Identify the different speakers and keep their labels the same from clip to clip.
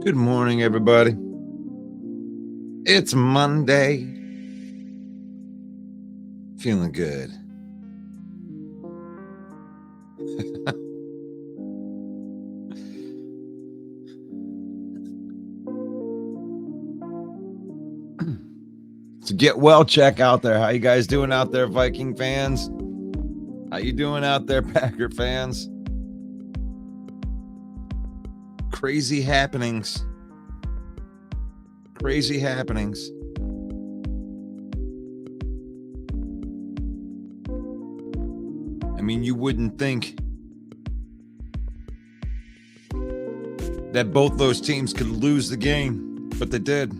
Speaker 1: Good morning, everybody. It's Monday. Feeling good. So get well check out there. How you guys doing out there, Viking fans? How you doing out there, Packer fans? Crazy happenings. Crazy happenings. I mean, you wouldn't think that both those teams could lose the game, but they did.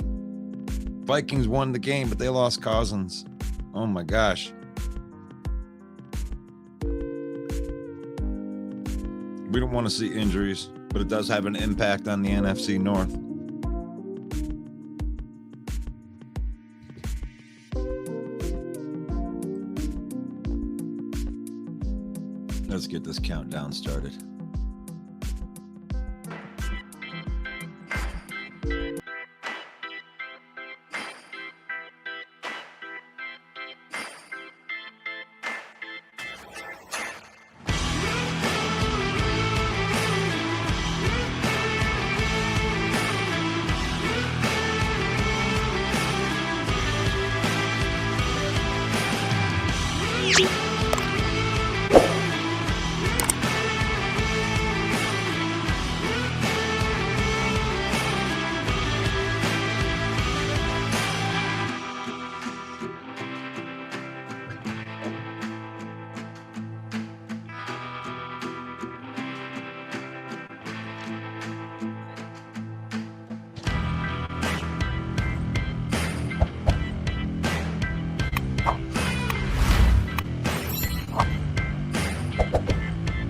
Speaker 1: Vikings won the game, but they lost Cousins. Oh my gosh. We don't want to see injuries, but it does have an impact on the NFC North. Let's get this countdown started.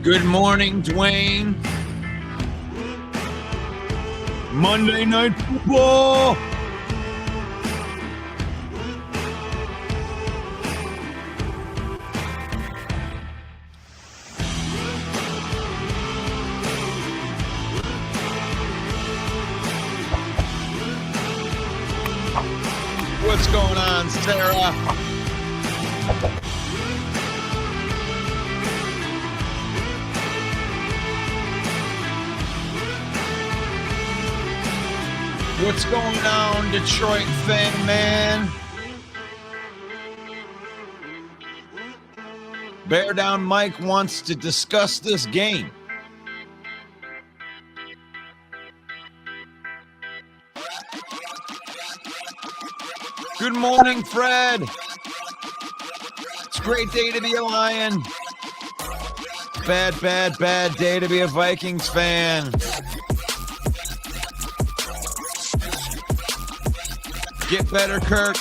Speaker 1: Good morning, Dwayne. Monday Night Football. What's going on, Sarah? What's going on, Detroit fan, man? Bear Down Mike wants to discuss this game. Good morning, Fred. It's a great day to be a Lion. Bad day to be a Vikings fan. Get better, Kirk.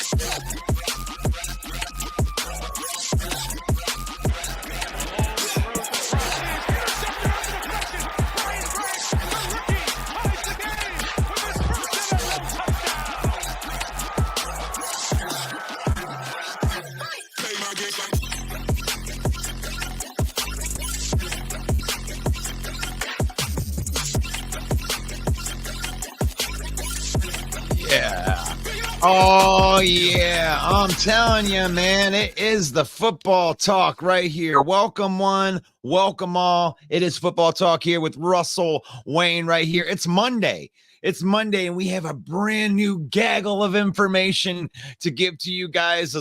Speaker 1: Oh, yeah. I'm telling you, man, it is the football talk right here. Welcome one, welcome all. It is football talk here with Russell Wayne right here. It's Monday. It's Monday, and we have a brand new gaggle of information to give to you guys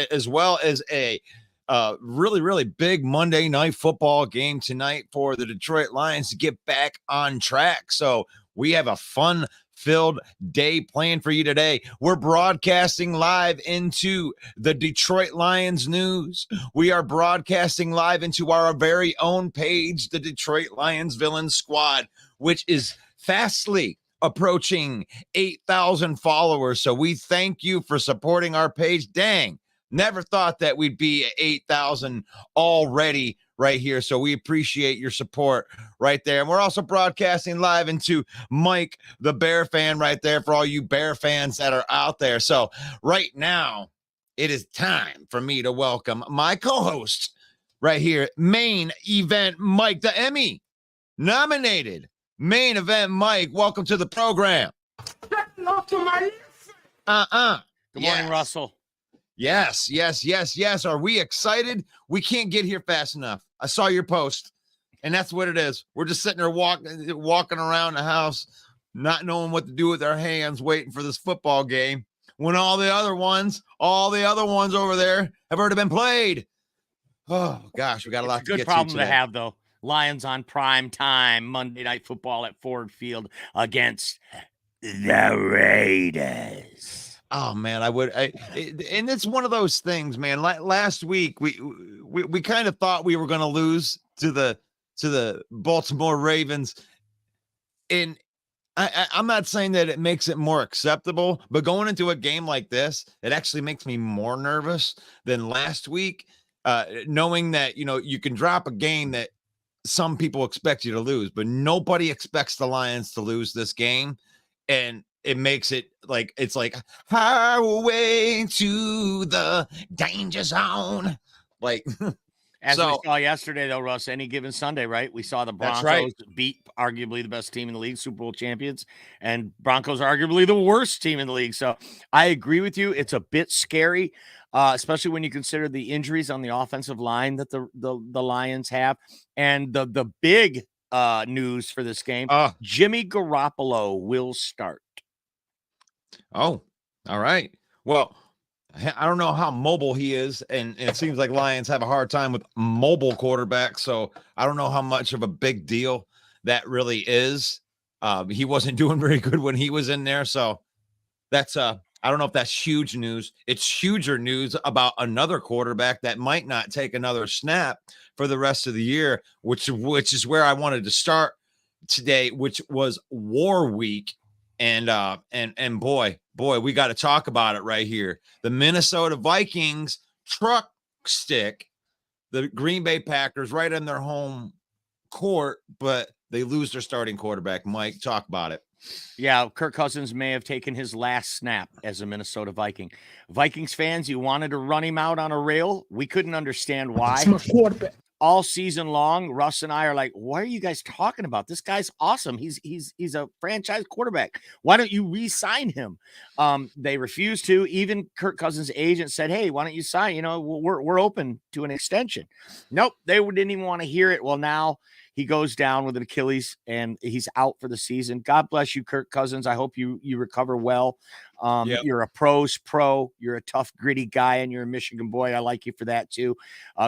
Speaker 1: as well as a really big Monday night football game tonight for the Detroit Lions to get back on track. So we have a fun-filled day planned for you today. We're broadcasting live into the Detroit Lions news. We are broadcasting live into our very own page, the Detroit Lions Villain Squad, which is fastly approaching 8,000 followers. So we thank you for supporting our page. Dang, never thought that we'd be at 8,000 already right here. So we appreciate your support right there. And we're also broadcasting live into Mike, the Bear fan right there for all you Bear fans that are out there. So right now, it is time for me to welcome my co-host right here, main event Mike, the Emmy nominated Main Event Mike, welcome to the program.
Speaker 2: Not to my
Speaker 3: Good morning, Russell.
Speaker 1: Yes. Are we excited? We can't get here fast enough. I saw your post, and that's what it is. We're just sitting there walking around the house, not knowing what to do with our hands, waiting for this football game when all the other ones over there have already been played. Oh, gosh, we got a lot to get to.
Speaker 3: Good problem to have, though. Lions on prime time, Monday Night Football at Ford Field against the Raiders.
Speaker 1: Oh man, and it's one of those things, man. Last week we kind of thought we were going to lose to the Baltimore Ravens, and I'm not saying that it makes it more acceptable, but going into a game like this, it actually makes me more nervous than last week, knowing that you can drop a game that some people expect you to lose, but nobody expects the Lions to lose this game. And it makes it like, it's like highway to the danger zone. Like,
Speaker 3: as we saw yesterday, though, Russ, any given Sunday, right? We saw the Broncos beat arguably the best team in the league, Super Bowl champions, and Broncos are arguably the worst team in the league. So I agree with you. It's a bit scary, especially when you consider the injuries on the offensive line that the Lions have. And the big news for this game, Jimmy Garoppolo will start.
Speaker 1: Oh, all right. Well, I don't know how mobile he is, and it seems like Lions have a hard time with mobile quarterbacks, so I don't know how much of a big deal that really is. He wasn't doing very good when he was in there, so that's I don't know if that's huge news. It's huger news about another quarterback that might not take another snap for the rest of the year, which is where I wanted to start today, which was War Week. And boy, we got to talk about it right here. The Minnesota Vikings truck stick the Green Bay Packers right in their home court, but they lose their starting quarterback. Mike, talk about it.
Speaker 3: Yeah, Kirk Cousins may have taken his last snap as a Minnesota Viking. Vikings fans, you wanted to run him out on a rail. We couldn't understand why.
Speaker 2: It's my quarterback. All
Speaker 3: season long, Russ and I are like, what are you guys talking about? This guy's awesome. He's a franchise quarterback. Why don't you re-sign him? They refused to. Even Kirk Cousins' agent said, hey, why don't you sign? We're open to an extension. Nope, they didn't even want to hear it. Well, now he goes down with an Achilles and he's out for the season. God bless you, Kirk Cousins. I hope you recover well. You're a pro's pro. You're a tough, gritty guy, and you're a Michigan boy. I like you for that too.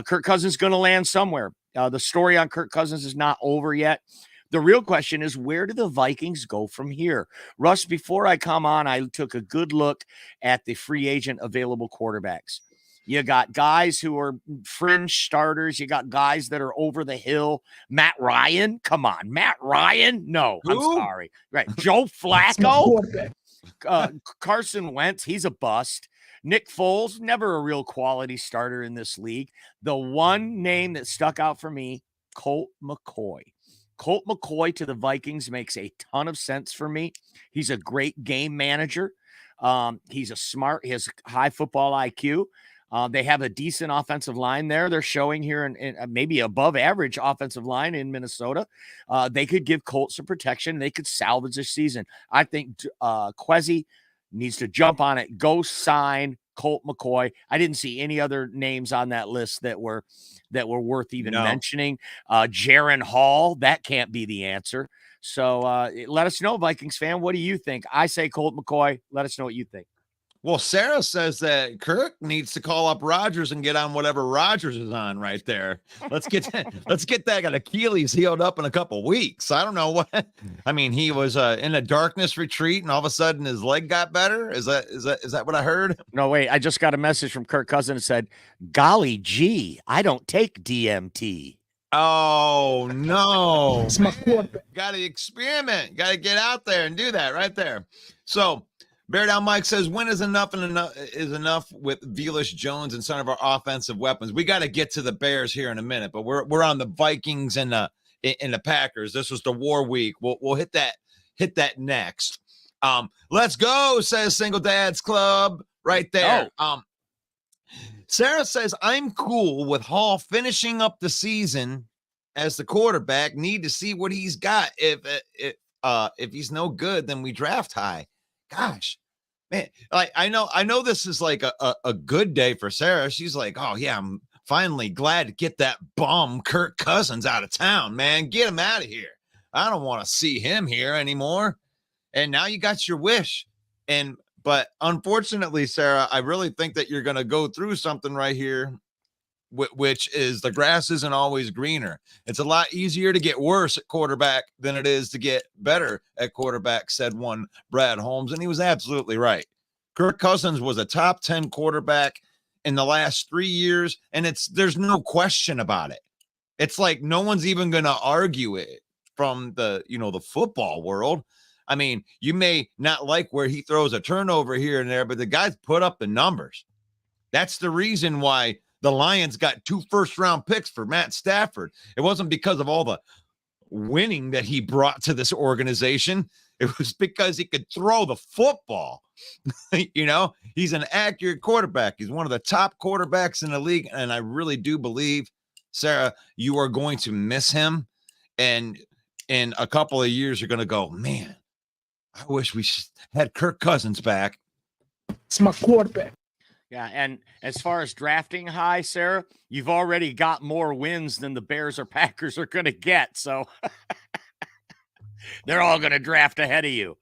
Speaker 3: Kirk Cousins is going to land somewhere. The story on Kirk Cousins is not over yet. The real question is, where do the Vikings go from here? Russ, before I come on, I took a good look at the free agent available quarterbacks. You got guys who are fringe starters. You got guys that are over the hill. Matt Ryan. Come on. Matt Ryan? No, I'm sorry. Right. Joe Flacco. Carson Wentz. He's a bust. Nick Foles, never a real quality starter in this league. The one name that stuck out for me, Colt McCoy. Colt McCoy to the Vikings makes a ton of sense for me. He's a great game manager. He's he has high football IQ. They have a decent offensive line there. They're showing here in maybe above average offensive line in Minnesota. They could give Colt some protection. They could salvage this season. I think Kwesi needs to jump on it. Go sign Colt McCoy. I didn't see any other names on that list that were worth even mentioning. Jaron Hall, that can't be the answer. So let us know, Vikings fan. What do you think? I say Colt McCoy. Let us know what you think.
Speaker 1: Well, Sarah says that Kirk needs to call up Rodgers and get on whatever Rodgers is on right there. Let's get that Achilles healed up in a couple weeks. I don't know what. I mean, he was in a darkness retreat, and all of a sudden his leg got better. Is that what I heard?
Speaker 3: No, wait. I just got a message from Kirk Cousins that said, "Golly gee, I don't take DMT."
Speaker 1: Oh no! It's my quarterback. Got to experiment. Got to get out there and do that right there. So. Bear Down Mike says, when is enough is enough with Velus Jones and some of our offensive weapons? We got to get to the Bears here in a minute, but we're on the Vikings and the Packers. This was the War Week. We'll hit that next. Let's go, says Single Dads Club right there. Sarah says, I'm cool with Hall finishing up the season as the quarterback, need to see what he's got. If he's no good, then we draft high. Gosh, man, like I know this is like a good day for Sarah. She's like, oh yeah, I'm finally glad to get that bum Kirk Cousins out of town, man. Get him out of here. I don't want to see him here anymore. And now you got your wish. But unfortunately, Sarah, I really think that you're going to go through something right here, which is the grass isn't always greener. It's a lot easier to get worse at quarterback than it is to get better at quarterback, said one Brad Holmes. And he was absolutely right. Kirk Cousins was a top 10 quarterback in the last 3 years. And there's no question about it. It's like no one's even going to argue it from the football world. I mean, you may not like where he throws a turnover here and there, but the guy's put up the numbers. That's the reason why the Lions got 2 first-round picks for Matt Stafford. It wasn't because of all the winning that he brought to this organization. It was because he could throw the football. He's an accurate quarterback. He's one of the top quarterbacks in the league, and I really do believe, Sarah, you are going to miss him. And in a couple of years, you're going to go, man, I wish we had Kirk Cousins back.
Speaker 2: It's my quarterback.
Speaker 3: Yeah, and as far as drafting high, Sarah, you've already got more wins than the Bears or Packers are going to get. So they're all going to draft ahead of you.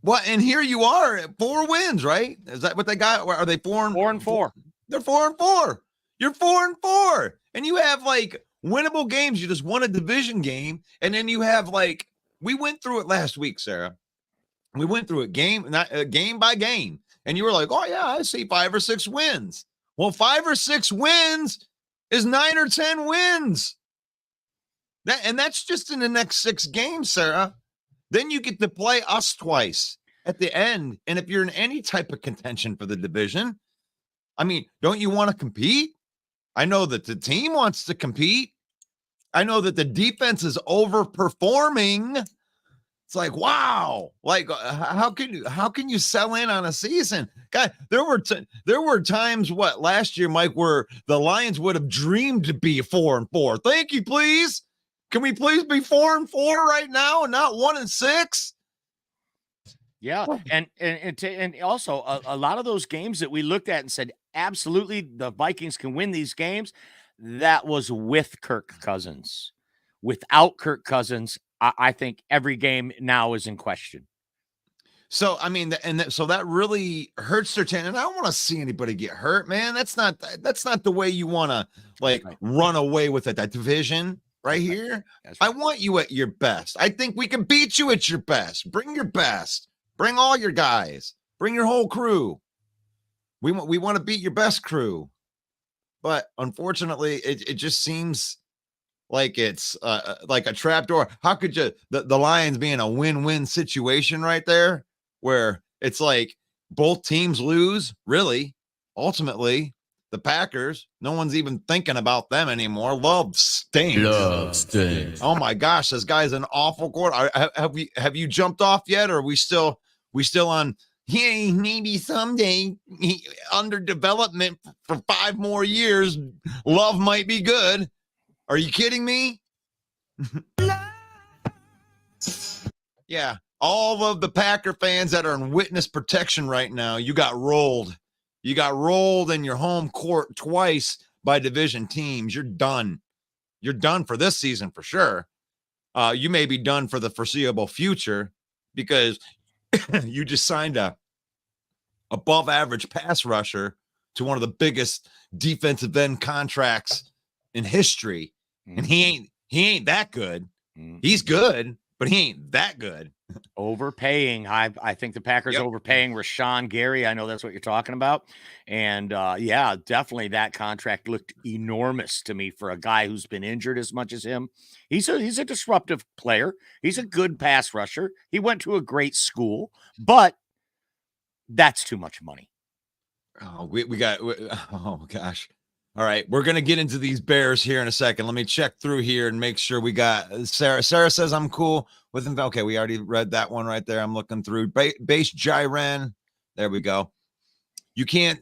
Speaker 1: Well, and here you are at 4 wins, right? Is that what they got? Are they
Speaker 3: 4-4?
Speaker 1: They're 4-4. You're 4-4. And you have like winnable games. You just won a division game. And then you have we went through it last week, Sarah. We went through it game by game. And you were like, oh, yeah, I see 5 or 6 wins. Well, 5 or 6 wins is 9 or 10 wins. That's just in the next 6 games, Sarah. Then you get to play us twice at the end. And if you're in any type of contention for the division, I mean, don't you want to compete? I know that the team wants to compete. I know that the defense is overperforming. It's like, wow, how can you sell in on a season? God, there were times last year, Mike, where the Lions would have dreamed to be 4-4. Thank you, please. Can we please be 4-4 right now and not 1-6?
Speaker 3: Yeah, and also a lot of those games that we looked at and said, absolutely, the Vikings can win these games. That was with Kirk Cousins. Without Kirk Cousins, I think every game now is in question.
Speaker 1: So, I mean, so that really hurts their chance. And I don't want to see anybody get hurt, man. That's not the way you want to run away with that division right here. Right. I want you at your best. I think we can beat you at your best. Bring your best. Bring all your guys. Bring your whole crew. We want to beat your best crew. But unfortunately, it just seems like it's like a trapdoor. How could you, the Lions be in a win-win situation right there where it's like both teams lose, really? Ultimately, the Packers, no one's even thinking about them anymore. Love stinks. Oh my gosh, this guy's an awful quarter. Have you jumped off yet, or are we still on? Hey, maybe someday under development for 5 more years, Love might be good. Are you kidding me? Yeah, all of the Packer fans that are in witness protection right now, you got rolled. You got rolled in your home court twice by division teams. You're done. You're done for this season for sure. You may be done for the foreseeable future because you just signed a above average pass rusher to one of the biggest defensive end contracts in history. And he ain't that good. He's good, but he ain't that good.
Speaker 3: Overpaying. I think the Packers overpaying Rashawn Gary. I know that's what you're talking about. And yeah, definitely that contract looked enormous to me for a guy who's been injured as much as him. He's a disruptive player. He's a good pass rusher. He went to a great school, but that's too much money.
Speaker 1: Oh, we got, oh gosh. All right, we're going to get into these Bears here in a second. Let me check through here and make sure we got Sarah. Sarah says I'm cool with him. Okay, we already read that one right there. I'm looking through. Base Jiren. There we go. You can't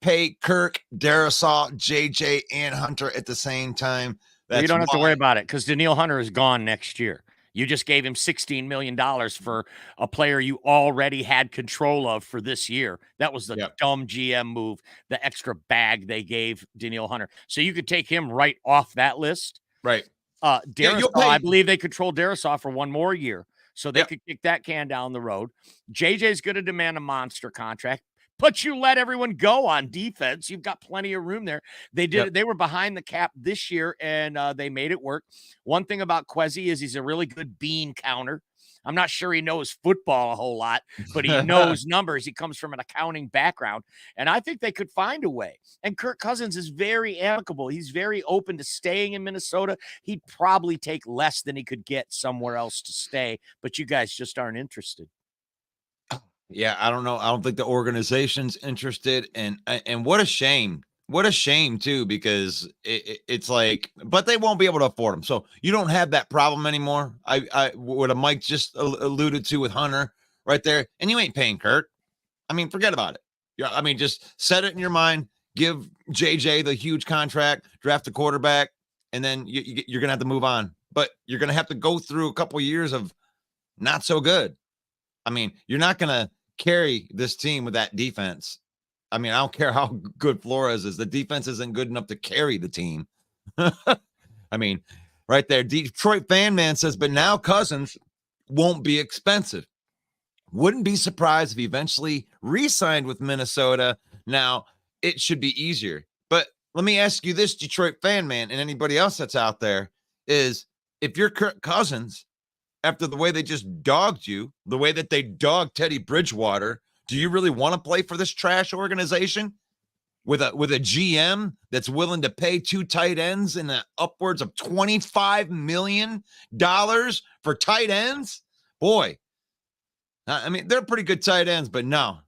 Speaker 1: pay Kirk, Darisaw, JJ, and Hunter at the same time.
Speaker 3: Well, you
Speaker 1: That's
Speaker 3: don't have to
Speaker 1: why.
Speaker 3: worry about it because Daniil Hunter is gone next year. You just gave him $16 million for a player you already had control of for this year. That was the
Speaker 1: Yep.
Speaker 3: dumb GM move, the extra bag they gave Daniil Hunter. So you could take him right off that list.
Speaker 1: Right. Yeah,
Speaker 3: Darisaw,
Speaker 1: you'll
Speaker 3: I
Speaker 1: pay.
Speaker 3: believe they control Darisaw for one more year. So they
Speaker 1: Yep.
Speaker 3: could kick that can down the road. JJ's going to demand a monster contract. But you let everyone go on defense. You've got plenty of room there. They did.
Speaker 1: Yep.
Speaker 3: They were behind the cap this year, and they made it work. One thing about Quezzy is he's a really good bean counter. I'm not sure he knows football a whole lot, but he knows numbers. He comes from an accounting background, and I think they could find a way. And Kirk Cousins is very amicable. He's very open to staying in Minnesota. He'd probably take less than he could get somewhere else to stay, but you guys just aren't interested.
Speaker 1: Yeah, I don't know. I don't think the organization's interested, and what a shame. What a shame too, because it's like, but they won't be able to afford them. So you don't have that problem anymore. I what a Mike just alluded to with Hunter right there, and you ain't paying Kurt. I mean, forget about it. Yeah, I mean, just set it in your mind. Give JJ the huge contract, draft a quarterback, and then you're gonna have to move on. But you're gonna have to go through a couple of years of not so good. I mean, you're not going to carry this team with that defense. I mean, I don't care how good Flores is. The defense isn't good enough to carry the team. I mean, right there, Detroit fan man says, but now Cousins won't be expensive. Wouldn't be surprised if he eventually re-signed with Minnesota. Now, it should be easier. But let me ask you this, Detroit fan man, and anybody else that's out there, is if you're Kirk Cousins, after the way they just dogged you, the way that they dogged Teddy Bridgewater, do you really want to play for this trash organization with a GM that's willing to pay two tight ends in the upwards of $25 million for tight ends? Boy, I mean, they're pretty good tight ends, but no.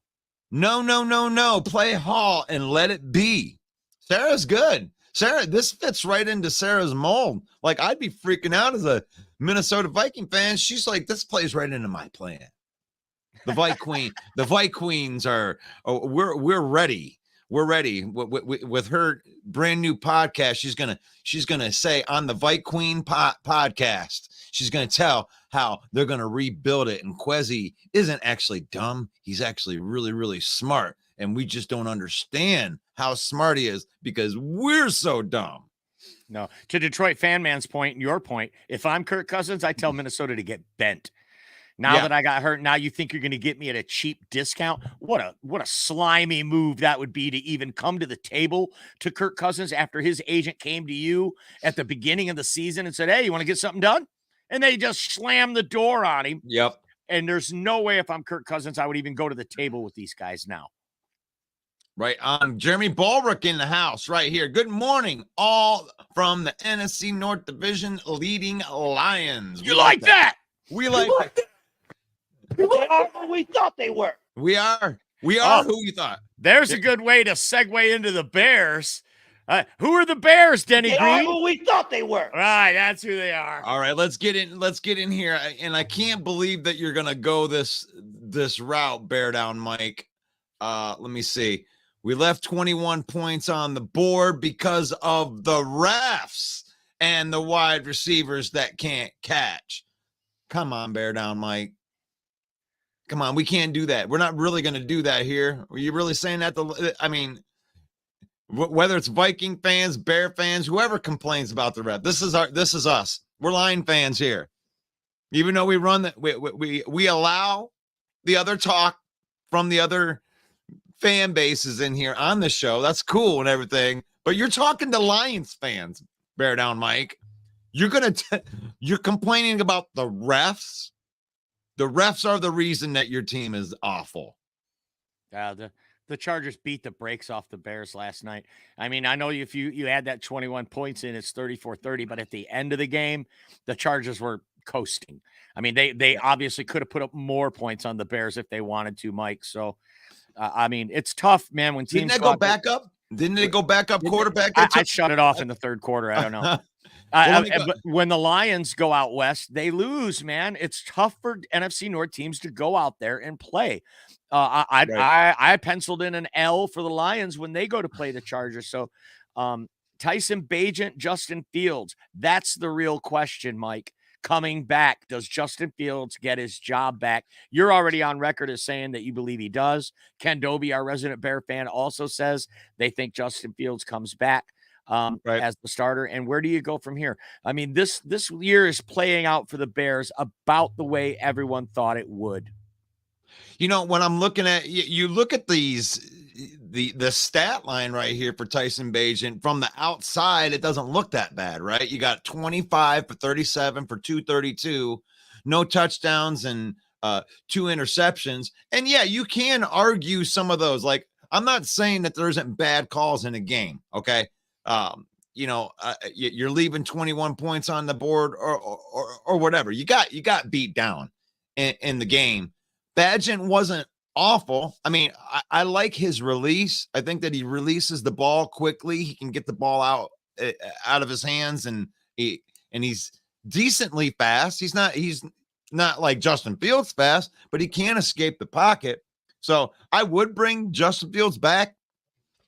Speaker 1: Play Hall and let it be. Sarah's good. Sarah, this fits right into Sarah's mold. Like, I'd be freaking out as a Minnesota Viking fan. She's like, this plays right into my plan. The Vikings are, we're ready. We're ready with her brand new podcast. She's gonna say on the Viking podcast, she's gonna tell how they're gonna rebuild it. And Quezzy isn't actually dumb. He's actually really, really smart. And we just don't understand how smart he is because we're so dumb.
Speaker 3: No, to Detroit fan man's point and your point, if I'm Kirk Cousins, I tell Minnesota to get bent. Now that I got hurt, now you think you're going to get me at a cheap discount? What a slimy move that would be to even come to the table to Kirk Cousins after his agent came to you at the beginning of the season and said, hey, you want to get something done? And they just slammed the door on him.
Speaker 1: Yep.
Speaker 3: And there's no way if I'm Kirk Cousins, I would even go to the table with these guys now.
Speaker 1: Right on. Jeremy Ballrook in the house right here. Good morning, all from the NFC North Division leading Lions.
Speaker 3: You like that?
Speaker 1: We like that.
Speaker 2: They are who we thought they were.
Speaker 1: We are who you thought.
Speaker 3: There's a good way to segue into the Bears. Who are the Bears, Denny
Speaker 2: They
Speaker 3: Green?
Speaker 2: are who we thought they were.
Speaker 3: Right, that's who they are.
Speaker 1: All right, let's get in here. And I can't believe that you're gonna go this route, Bear Down Mike. Let me see. We left 21 points on the board because of the refs and the wide receivers that can't catch. Come on, Bear Down Mike. Come on, we can't do that. We're not really going to do that here. Are you really saying that? I mean, whether it's Viking fans, Bear fans, whoever complains about the ref, this is us. We're Lion fans here. Even though we run that, we allow the other talk from the other fan bases in here on the show. That's cool and everything. But you're talking to Lions fans, Bear Down Mike. You're complaining about the refs. The refs are the reason that your team is awful.
Speaker 3: The Chargers beat the brakes off the Bears last night. I mean, I know if you add that 21 points in, it's 34-30, but at the end of the game, the Chargers were coasting. I mean, they obviously could have put up more points on the Bears if they wanted to, Mike. So, I mean, it's tough, man, when teams
Speaker 1: Didn't they go back up? Didn't they go back up quarterback?
Speaker 3: I shut it off in the third quarter. I don't know. But when the Lions go out west, they lose, man. It's tough for NFC North teams to go out there and play. I penciled in an L for the Lions when they go to play the Chargers. So Tyson Bagent, Justin Fields. That's the real question, Mike. Coming back, does Justin Fields get his job back? You're already on record as saying that you believe he does. Ken Doby, our resident Bear fan, also says they think Justin Fields comes back as the starter. And where do you go from here? I mean, this year is playing out for the Bears about the way everyone thought it would.
Speaker 1: You know, when I'm looking at you look at these the stat line right here for Tyson Bagent from the outside, it doesn't look that bad, right? You got 25 for 37 for 232, no touchdowns and 2 interceptions. And yeah, you can argue some of those. Like, I'm not saying that there isn't bad calls in a game, okay? You're leaving 21 points on the board or whatever. You got beat down in the game. Bagent wasn't awful. I mean, I like his release. I think that he releases the ball quickly. He can get the ball out of his hands, and he's decently fast. He's not like Justin Fields fast, but he can escape the pocket. So I would bring Justin Fields back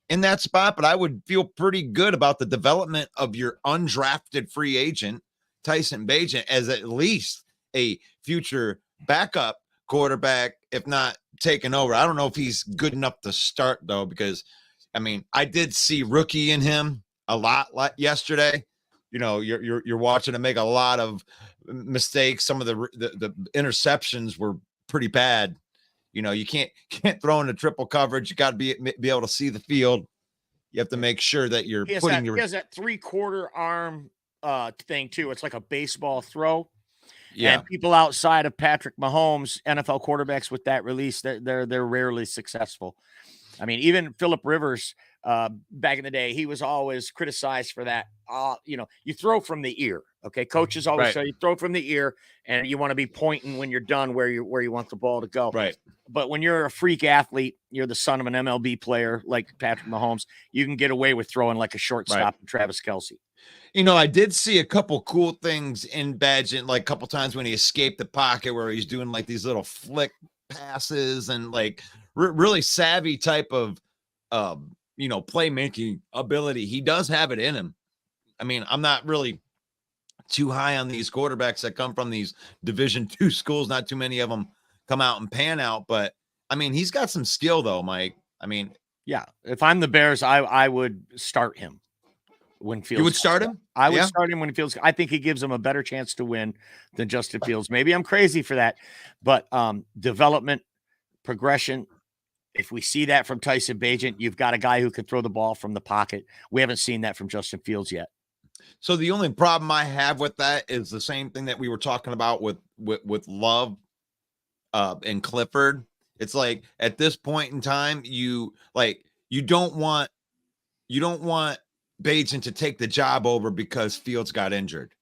Speaker 1: in that spot, but I would feel pretty good about the development of your undrafted free agent, Tyson Bagent, as at least a future backup quarterback, if not taking over. I don't know if he's good enough to start, though, because, I mean, I did see rookie in him a lot yesterday. You know, you're watching him make a lot of mistakes. Some of the interceptions were pretty bad. You know, you can't throw into triple coverage. You got to be able to see the field. You have to make sure that you're
Speaker 3: he has that 3/4 arm thing too. It's like a baseball throw. Yeah. And people outside of Patrick Mahomes, NFL quarterbacks with that release, they're rarely successful. I mean, even Phillip Rivers back in the day, he was always criticized for that. You throw from the ear. Okay, coaches always say you throw from the ear, and you want to be pointing when you're done where you want the ball to go.
Speaker 1: Right.
Speaker 3: But when you're a freak athlete, you're the son of an MLB player like Patrick Mahomes, you can get away with throwing like a shortstop and Travis Kelce.
Speaker 1: You know, I did see a couple cool things in Bagent, like a couple times when he escaped the pocket where he's doing like these little flick passes and like really savvy type of, playmaking ability. He does have it in him. I mean, I'm not really too high on these quarterbacks that come from these Division II schools. Not too many of them come out and pan out, but I mean, he's got some skill though, Mike. I mean,
Speaker 3: yeah, if I'm the Bears, I would start him. When Fields,
Speaker 1: you would start him?
Speaker 3: I would start him when Fields. I think he gives him a better chance to win than Justin Fields. Maybe I'm crazy for that, but development, progression. If we see that from Tyson Bagent, you've got a guy who can throw the ball from the pocket. We haven't seen that from Justin Fields yet.
Speaker 1: So the only problem I have with that is the same thing that we were talking about with Love and Clifford. It's like at this point in time, you don't want Bagent to take the job over because Fields got injured,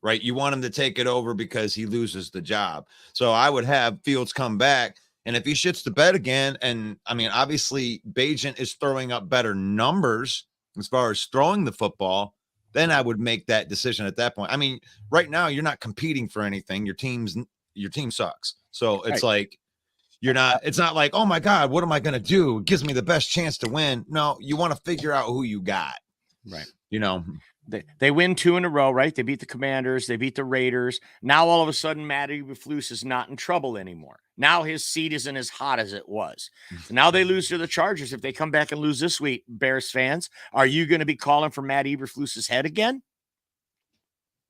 Speaker 1: right? You want him to take it over because he loses the job. So I would have Fields come back, and if he shits the bed again, and I mean, obviously Bagent is throwing up better numbers as far as throwing the football, then I would make that decision at that point. I mean, right now you're not competing for anything. Your team sucks. So it's like it's not like, oh my God, what am I going to do? It gives me the best chance to win. No, you want to figure out who you got.
Speaker 3: Right.
Speaker 1: You know,
Speaker 3: they win 2 in a row, right? They beat the Commanders. They beat the Raiders. Now, all of a sudden, Matt Eberflus is not in trouble anymore. Now his seat isn't as hot as it was. Now they lose to the Chargers. If they come back and lose this week, Bears fans, are you going to be calling for Matt Eberflus's head again?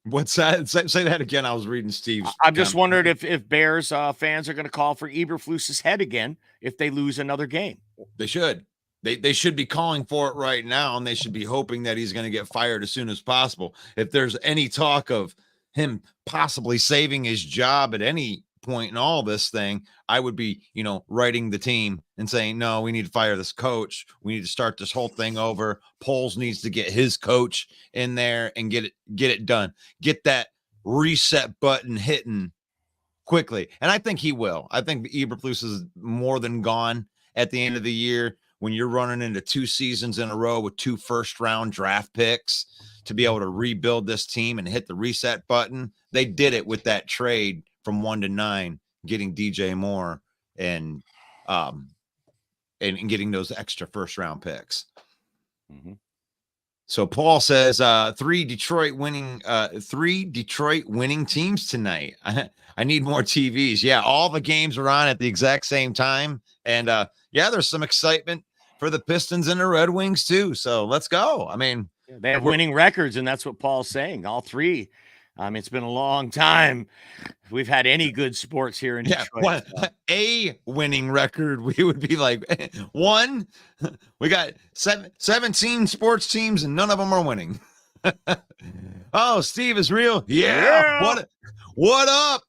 Speaker 1: What's that? Say that again. I was reading Steve's.
Speaker 3: I'm just wondering if Bears fans are going to call for Eberflus's head again if they lose another game.
Speaker 1: They should. They should be calling for it right now, and they should be hoping that he's going to get fired as soon as possible. If there's any talk of him possibly saving his job at any point in all this thing, I would be, writing the team and saying, no, we need to fire this coach. We need to start this whole thing over. Poles needs to get his coach in there and get it done. Get that reset button hitting quickly. And I think he will. I think Eberflus is more than gone at the end of the year. When you're running into 2 seasons in a row with 2 first-round draft picks to be able to rebuild this team and hit the reset button, they did it with that trade from 1 to 9, getting DJ Moore and getting those extra first-round picks.
Speaker 3: Mm-hmm.
Speaker 1: So Paul says three Detroit winning teams tonight. I need more TVs. Yeah, all the games are on at the exact same time. And yeah, there's some excitement for the Pistons and the Red Wings too. So let's go. I mean,
Speaker 3: they have winning records, and that's what Paul's saying. All three. It's been a long time if we've had any good sports here in Detroit.
Speaker 1: A winning record, we would be like one. We got 17 sports teams, and none of them are winning. Oh, Steve is real. Yeah. What up?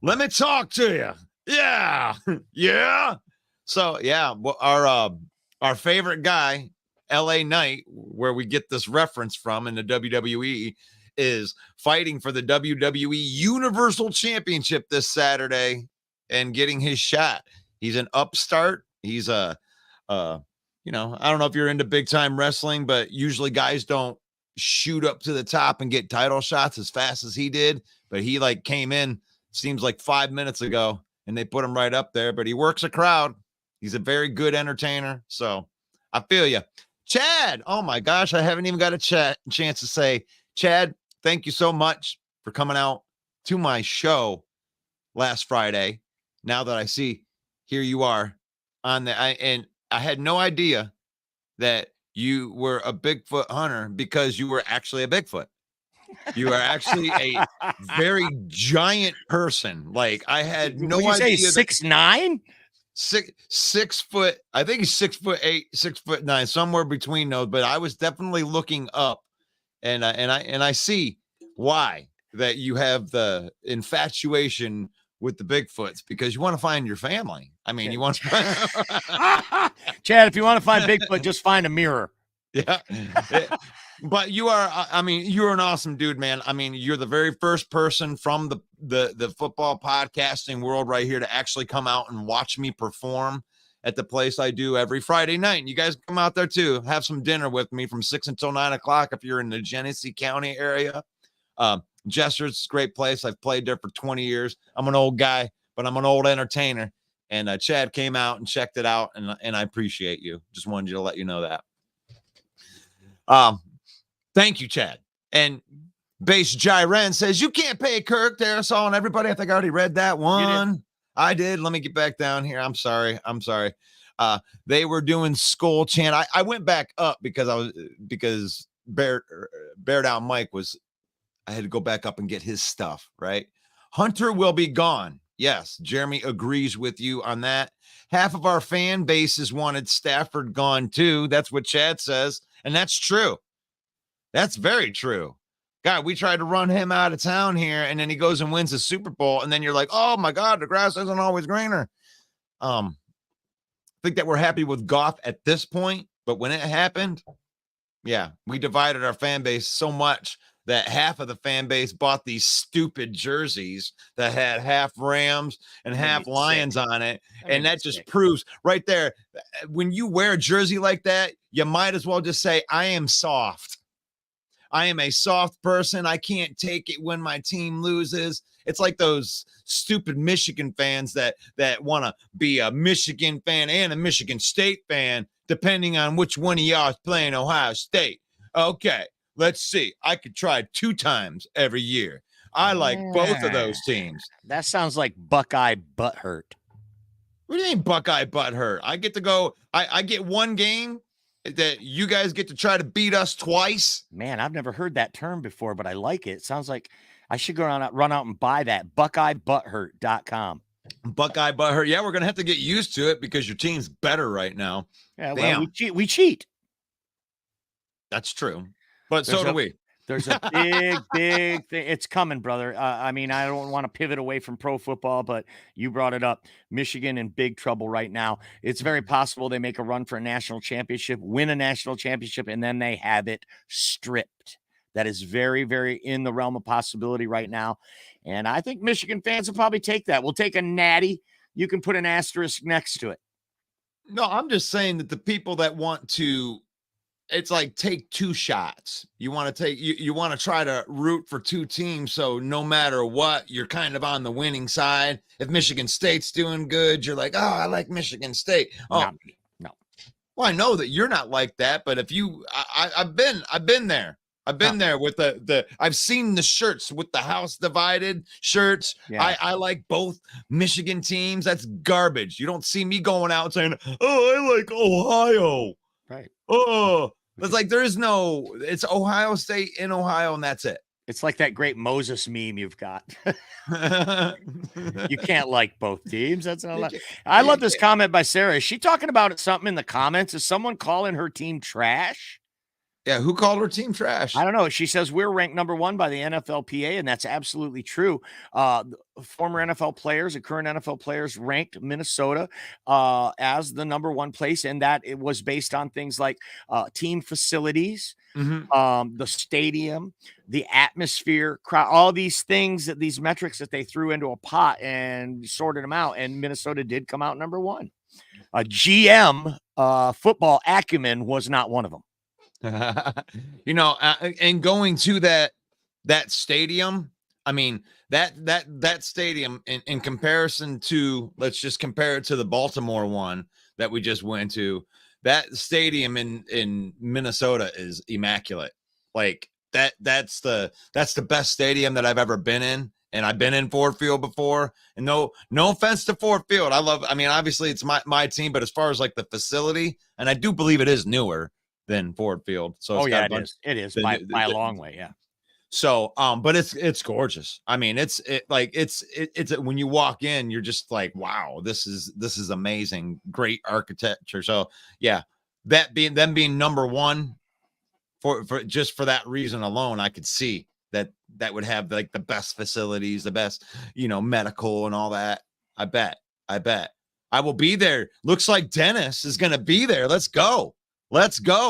Speaker 1: Let me talk to you. Yeah. Yeah. So yeah, our favorite guy, LA Knight, where we get this reference from in the WWE, is fighting for the WWE Universal Championship this Saturday and getting his shot. He's an upstart. He's I don't know if you're into big time wrestling, but usually guys don't shoot up to the top and get title shots as fast as he did. But he came in, seems like 5 minutes ago, and they put him right up there. But he works a crowd. He's a very good entertainer. So I feel you. Chad, oh my gosh, I haven't even got a chance to say, Chad, thank you so much for coming out to my show last Friday. Now that I see, here you are on and I had no idea that you were a Bigfoot hunter because you were actually a Bigfoot. You are actually a very giant person. Like I had no idea.
Speaker 3: 6'9"?
Speaker 1: 6 foot. I think he's 6'8", 6'9", somewhere between those. But I was definitely looking up. And I see why that you have the infatuation with the Bigfoots, because you want to find your family. I mean, you want to
Speaker 3: Chad, if you want to find Bigfoot, just find a mirror.
Speaker 1: Yeah. But you're an awesome dude, man. I mean, you're the very first person from the football podcasting world right here to actually come out and watch me perform at the place I do every Friday night. And you guys come out there too. Have some dinner with me from 6 until 9 o'clock if you're in the Genesee County area. Jester's a great place. I've played there for 20 years. I'm an old guy, but I'm an old entertainer. And Chad came out and checked it out, and I appreciate you. Just wanted you to let you know that. Thank you, Chad. And Base Jiren says, you can't pay Kirk, Darasol, and everybody. I think I already read that one. I did. Let me get back down here. I'm sorry. They were doing skull chant. I went back up because Bear Down Mike I had to go back up and get his stuff, right? Hunter will be gone. Yes, Jeremy agrees with you on that. Half of our fan bases wanted Stafford gone too. That's what Chad says. And that's true. That's very true. God, we tried to run him out of town here, and then he goes and wins the Super Bowl, and then you're like, oh my God, the grass isn't always greener. I think that we're happy with Goff at this point, but when it happened, yeah, we divided our fan base so much that half of the fan base bought these stupid jerseys that had half Rams and half Lions on it. And that just proves right there, when you wear a jersey like that, you might as well just say, I am soft. I am a soft person. I can't take it when my team loses. It's like those stupid Michigan fans that want to be a Michigan fan and a Michigan State fan, depending on which one of y'all is playing Ohio State. Okay, let's see. I could try 2 times every year. I like both of those teams.
Speaker 3: That sounds like Buckeye butthurt.
Speaker 1: What do you mean Buckeye butthurt? I get to go. I get one game that you guys get to try to beat us twice.
Speaker 3: Man, I've never heard that term before, but I like it. It sounds like I should run out and buy that. BuckeyeButthurt.com.
Speaker 1: Buckeye butthurt. Yeah, we're going to have to get used to it because your team's better right now.
Speaker 3: Yeah, well, we cheat.
Speaker 1: That's true. But so do we.
Speaker 3: There's a big thing. It's coming, brother. I mean, I don't want to pivot away from pro football, but you brought it up. Michigan in big trouble right now. It's very possible they make a run for a national championship, win a national championship, and then they have it stripped. That is very, very in the realm of possibility right now. And I think Michigan fans will probably take that. We'll take a natty. You can put an asterisk next to it.
Speaker 1: No, I'm just saying that the people that want to, it's like take 2 shots. You want to take, you want to try to root for 2 teams. So no matter what, you're kind of on the winning side. If Michigan State's doing good, you're like, oh, I like Michigan State. Oh,
Speaker 3: no.
Speaker 1: Well, I know that you're not like that, but if you, I've been there. I've been there with I've seen the shirts with the house divided shirts.
Speaker 3: Yeah.
Speaker 1: I like both Michigan teams. That's garbage. You don't see me going out saying, oh, I like Ohio.
Speaker 3: Right.
Speaker 1: Oh, it's like it's Ohio State in Ohio, and that's it.
Speaker 3: It's like that great Moses meme you've got. You can't like both teams. That's not. I love this comment by Sarah. Is she talking about something in the comments? Is someone calling her team trash?
Speaker 1: Yeah, who called her team trash?
Speaker 3: I don't know. She says we're ranked number 1 by the NFLPA, and that's absolutely true. Former NFL players and current NFL players ranked Minnesota as the number 1 place, and that it was based on things like team facilities, the stadium, the atmosphere, crowd, all these things, these metrics that they threw into a pot and sorted them out, and Minnesota did come out number 1. GM football acumen was not one of them.
Speaker 1: And going to that stadium, I mean, that stadium in comparison to, let's just compare it to the Baltimore one that we just went to. That stadium in Minnesota is immaculate. Like that's the best stadium that I've ever been in. And I've been in Ford Field before. And no offense to Ford Field. I mean, obviously it's my team, but as far as like the facility, and I do believe it is newer than Ford Field. So
Speaker 3: it is by a long way. Yeah.
Speaker 1: So, but it's gorgeous. I mean, it's when you walk in, you're just like, wow, this is amazing. Great architecture. So yeah, them being number 1 for just for that reason alone, I could see that would have like the best facilities, the best, medical and all that. I bet I will be there. Looks like Dennis is going to be there. Let's go.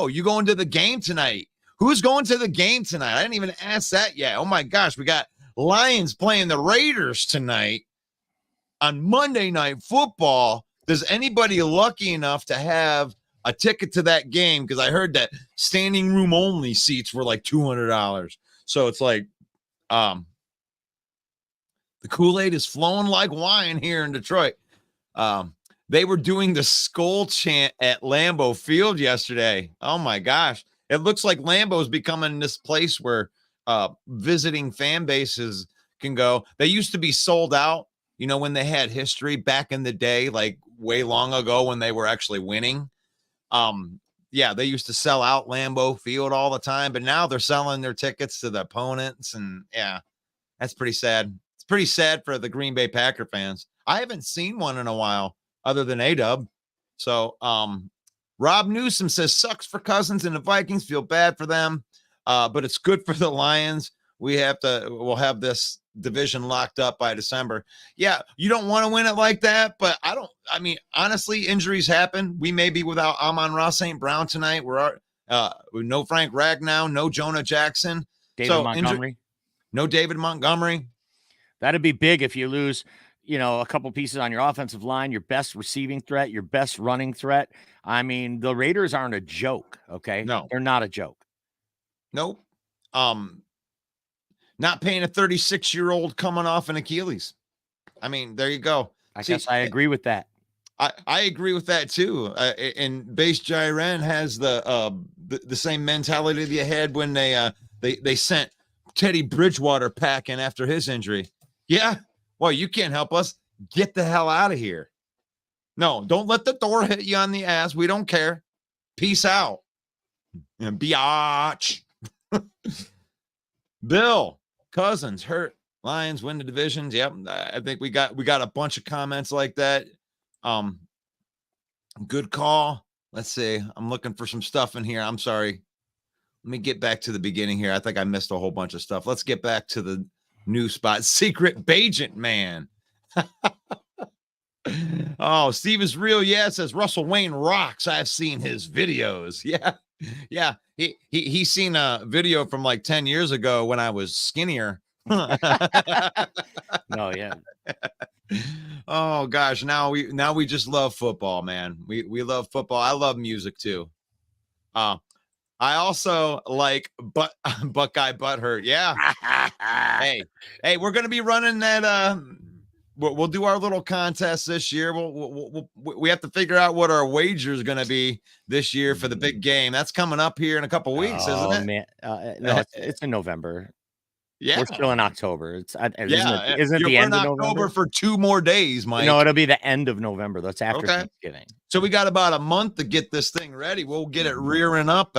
Speaker 1: You going to the game tonight? Who's going to the game tonight? I didn't even ask that yet. Oh my gosh, we got Lions playing the Raiders tonight on Monday Night Football. Does anybody lucky enough to have a ticket to that game? Because I heard that standing room only seats were like $200. So it's like, the Kool-Aid is flowing like wine here in Detroit. They were doing the Skol chant at Lambeau Field yesterday. Oh my gosh. It looks like Lambeau is becoming this place where visiting fan bases can go. They used to be sold out, when they had history back in the day, like way long ago when they were actually winning. Yeah, they used to sell out Lambeau Field all the time, but now they're selling their tickets to the opponents. And yeah, that's pretty sad. It's pretty sad for the Green Bay Packer fans. I haven't seen one in a while other than A-Dub. So, Rob Newsom says sucks for Cousins and the Vikings, feel bad for them. But it's good for the Lions. We'll have this division locked up by December. Yeah, you don't want to win it like that, but I mean, honestly, injuries happen. We may be without Amon-Ra St. Brown tonight. With no Frank Ragnow, no Jonah Jackson.
Speaker 3: David Montgomery.
Speaker 1: No David Montgomery.
Speaker 3: That'd be big if you lose, a couple pieces on your offensive line, your best receiving threat, your best running threat. I mean, the Raiders aren't a joke, okay?
Speaker 1: No.
Speaker 3: They're not a joke.
Speaker 1: Nope. Not paying a 36-year-old coming off an Achilles. I mean, there you go.
Speaker 3: I guess I agree with that.
Speaker 1: I agree with that too. And Base Jiren has the same mentality they had when they sent Teddy Bridgewater packing after his injury. Yeah. Well, you can't help us. Get the hell out of here. No, don't let the door hit you on the ass. We don't care. Peace out. And biatch. Bill, Cousins hurt. Lions win the divisions. Yep. I think we got a bunch of comments like that. Good call. Let's see. I'm looking for some stuff in here. I'm sorry. Let me get back to the beginning here. I think I missed a whole bunch of stuff. Let's get back to the new spot. Secret Bajent Man. Oh, Steve is real. Yeah, it says Russell Wayne rocks. I've seen his videos. Yeah. Yeah. He's seen a video from like 10 years ago when I was skinnier.
Speaker 3: No, yeah.
Speaker 1: Oh gosh, now we just love football, man. We love football. I love music too. I also like Buckeye Butthurt. Yeah. Hey, we're gonna be running that we'll do our little contest this year. We have to figure out what our wager is going to be this year for the big game. That's coming up here in a couple weeks, isn't it?
Speaker 3: Man. No, it's in November.
Speaker 1: Yeah,
Speaker 3: we're still in October. Isn't it the
Speaker 1: we're
Speaker 3: end
Speaker 1: in
Speaker 3: of
Speaker 1: October
Speaker 3: November?
Speaker 1: for 2 more days, Mike.
Speaker 3: No, it'll be the end of November. That's after
Speaker 1: Okay.
Speaker 3: Thanksgiving.
Speaker 1: So we got about a month to get this thing ready. We'll get it rearing up.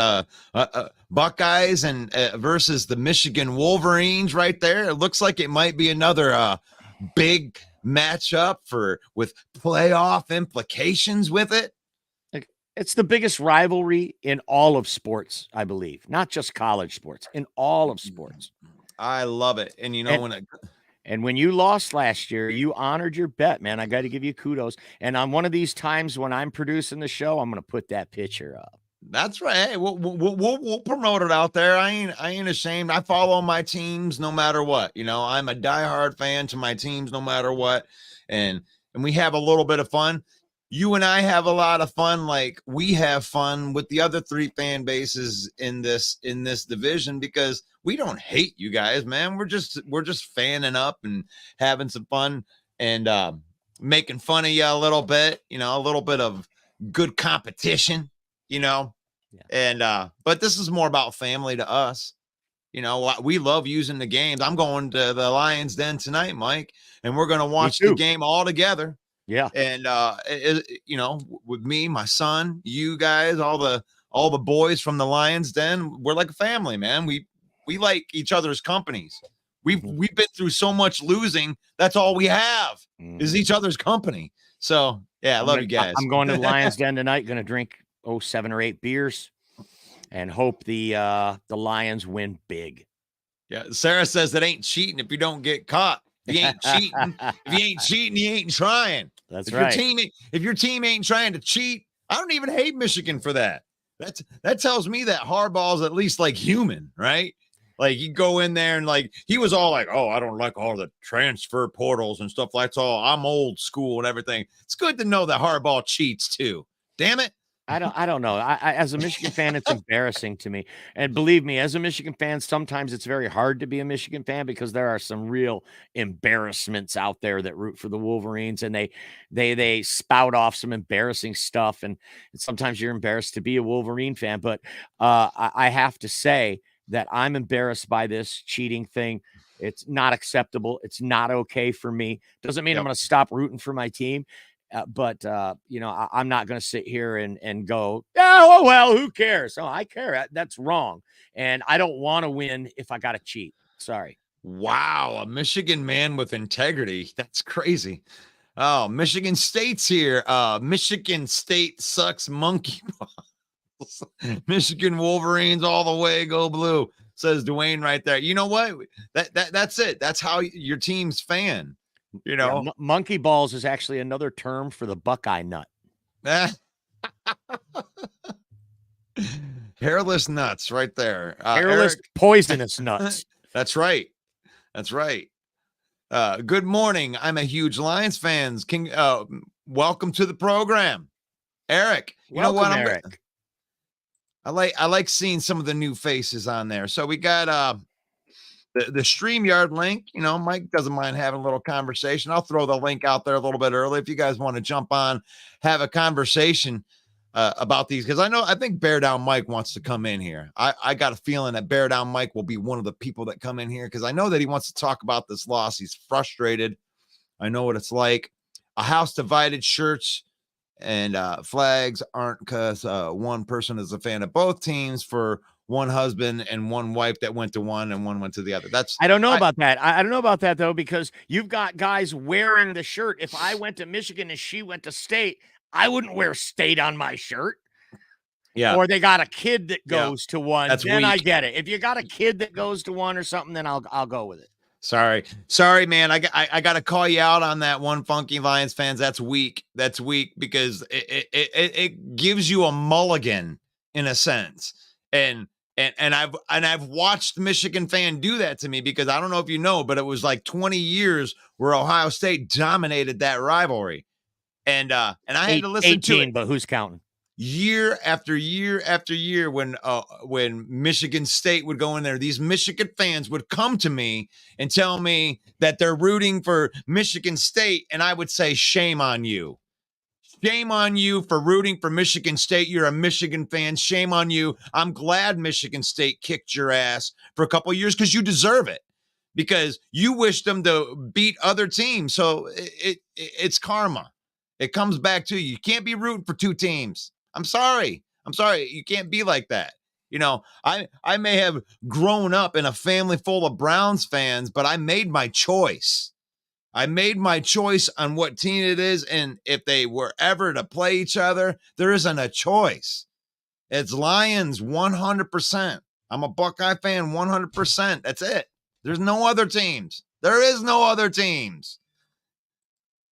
Speaker 1: Buckeyes and versus the Michigan Wolverines right there. It looks like it might be another big matchup with playoff implications with it.
Speaker 3: It's the biggest rivalry in all of sports, I believe, not just college sports, in all of sports.
Speaker 1: I love it. And
Speaker 3: when you lost last year, you honored your bet, man. I got to give you kudos. And on one of these times when I'm producing the show, I'm going to put that picture up.
Speaker 1: That's right. Hey, we'll promote it out there. I ain't ashamed. I follow my teams no matter what. I'm a diehard fan to my teams no matter what. And we have a little bit of fun. You and I have a lot of fun, like we have fun with the other 3 fan bases in this division, because we don't hate you guys, man. We're just fanning up and having some fun and making fun of you a little bit, a little bit of good competition, Yeah. And but this is more about family to us. We love using the games. I'm going to the Lions Den tonight, Mike, and we're going to watch the game all together.
Speaker 3: Yeah.
Speaker 1: And with me, my son, you guys, all the boys from the Lions Den, we're like a family, man. We like each other's companies. We've been through so much losing. That's all we have is each other's company. So yeah, I love you guys.
Speaker 3: I'm going to the Lions Den tonight, gonna drink 7 or 8 beers and hope the Lions win big.
Speaker 1: Yeah, Sarah says that ain't cheating if you don't get caught. If you ain't cheating, you ain't trying.
Speaker 3: That's right.
Speaker 1: If your team ain't trying to cheat, I don't even hate Michigan for that. That tells me that Harbaugh's at least like human, right? Like you go in there and like he was all like, "Oh, I don't like all the transfer portals and stuff like that. I'm old school and everything." It's good to know that Harbaugh cheats too. Damn it.
Speaker 3: I don't know. I as a Michigan fan, it's embarrassing to me. And believe me, as a Michigan fan, sometimes it's very hard to be a Michigan fan because there are some real embarrassments out there that root for the Wolverines, and they spout off some embarrassing stuff. And sometimes you're embarrassed to be a Wolverine fan. But I have to say that I'm embarrassed by this cheating thing. It's not acceptable. It's not okay for me. Doesn't mean I'm going to stop rooting for my team. But I'm not going to sit here and go, oh, well, who cares? Oh, I care. That's wrong. And I don't want to win if I got to cheat. Sorry.
Speaker 1: Wow. A Michigan man with integrity. That's crazy. Oh, Michigan State's here. Michigan State sucks monkey balls. Michigan Wolverines all the way. Go blue, says Dwayne right there. You know what? That's it. That's how your team's fan.
Speaker 3: Monkey balls is actually another term for the Buckeye nut.
Speaker 1: Hairless nuts right there.
Speaker 3: Hairless, Eric, poisonous nuts.
Speaker 1: That's right. Good morning. I'm a huge Lions fan. Welcome to the program, Eric.
Speaker 3: Welcome,
Speaker 1: know what,
Speaker 3: Eric?
Speaker 1: I like seeing some of the new faces on there. So we got the StreamYard link. Mike doesn't mind having a little conversation. I'll throw the link out there a little bit early if you guys want to jump on, have a conversation about these, because I think Bear Down Mike wants to come in here. I got a feeling that Bear Down Mike will be one of the people that come in here, because I know that he wants to talk about this loss. He's frustrated. I know what it's like. A house divided, shirts and flags aren't because one person is a fan of both teams for one husband and one wife that went to one and one went to the other. I don't know
Speaker 3: about that. I don't know about that, though, because you've got guys wearing the shirt. If I went to Michigan and she went to State, I wouldn't wear State on my shirt.
Speaker 1: Yeah.
Speaker 3: Or they got a kid that goes to one.
Speaker 1: That's
Speaker 3: then
Speaker 1: weak.
Speaker 3: I get it. If you got a kid that goes to one or something, then I'll go with it.
Speaker 1: Sorry, man. I got to call you out on that one, Funky Lions fans. That's weak. That's weak because it gives you a mulligan in a sense. And I've watched Michigan fan do that to me, because I don't know if you know, but it was like 20 years where Ohio State dominated that rivalry. And I had to listen
Speaker 3: 18,
Speaker 1: to it.
Speaker 3: But who's counting?
Speaker 1: year after year after year when Michigan State would go in there, these Michigan fans would come to me and tell me that they're rooting for Michigan State, and I would say, shame on you. Shame on you for rooting for Michigan State. You're a Michigan fan. Shame on you. I'm glad Michigan State kicked your ass for a couple of years because you deserve it, because you wish them to beat other teams. So it's karma. It comes back to you. You can't be rooting for two teams. I'm sorry. You can't be like that. You know, I may have grown up in a family full of Browns fans, but I made my choice. I made my choice on what team it is, and if they were ever to play each other, there isn't a choice. It's Lions 100%. I'm a Buckeye fan 100%. That's it. There's no other teams. There is no other teams.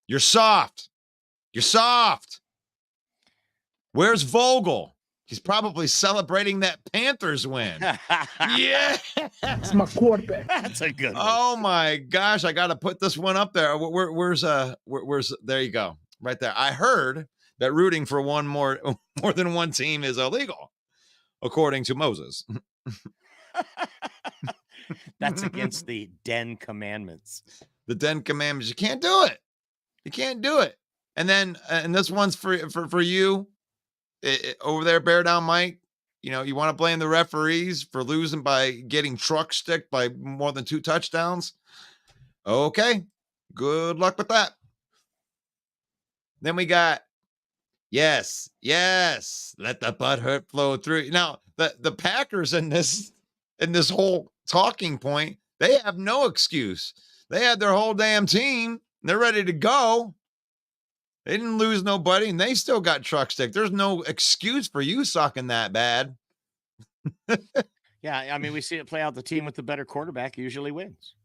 Speaker 1: You're soft. You're soft. Where's Vogel? He's probably celebrating that Panthers win. Yeah.
Speaker 4: It's my quarterback.
Speaker 3: That's a good one.
Speaker 1: Oh my gosh, I got to put this one up there. Where's there you go. Right there. I heard that rooting for one more than one team is illegal, according to Moses.
Speaker 3: That's against the Den Commandments.
Speaker 1: The Den Commandments. You can't do it. You can't do it. And then and this one's for you. Over there, Bear Down Mike, you know, you want to blame the referees for losing by getting truck sticked by more than 2 touchdowns. Okay, good luck with that. Then we got, yes, let the butthurt flow through. Now, the Packers in this whole talking point, they have no excuse. They had their whole damn team. They're ready to go. They didn't lose nobody, and they still got truck stick. There's no excuse for you sucking that bad.
Speaker 3: Yeah, I mean, we see it play out. The team with the better quarterback usually wins.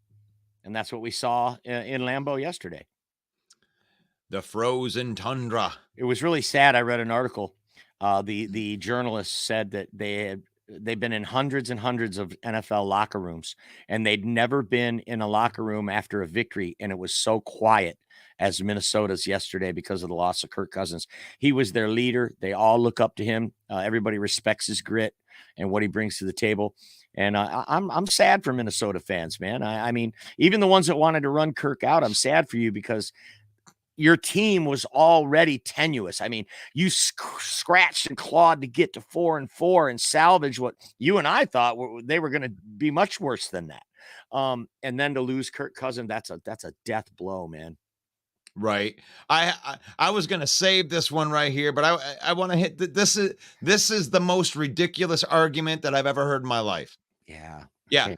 Speaker 3: And that's what we saw in Lambeau yesterday.
Speaker 1: The frozen tundra.
Speaker 3: It was really sad. I read an article. The journalist said that they've been in hundreds and hundreds of NFL locker rooms, and they'd never been in a locker room after a victory, and it was so quiet as Minnesota's yesterday because of the loss of Kirk Cousins. He was their leader. They all look up to him. Everybody respects his grit and what he brings to the table. And I'm sad for Minnesota fans, man. I mean, even the ones that wanted to run Kirk out, I'm sad for you because your team was already tenuous. I mean, you scratched and clawed to get to 4-4 and salvage what you and I thought they were going to be much worse than that. And then to lose Kirk Cousins, that's a death blow, man.
Speaker 1: Right. I was going to save this one right here, but I want to hit this is the most ridiculous argument that I've ever heard in my life.
Speaker 3: Yeah.
Speaker 1: Yeah.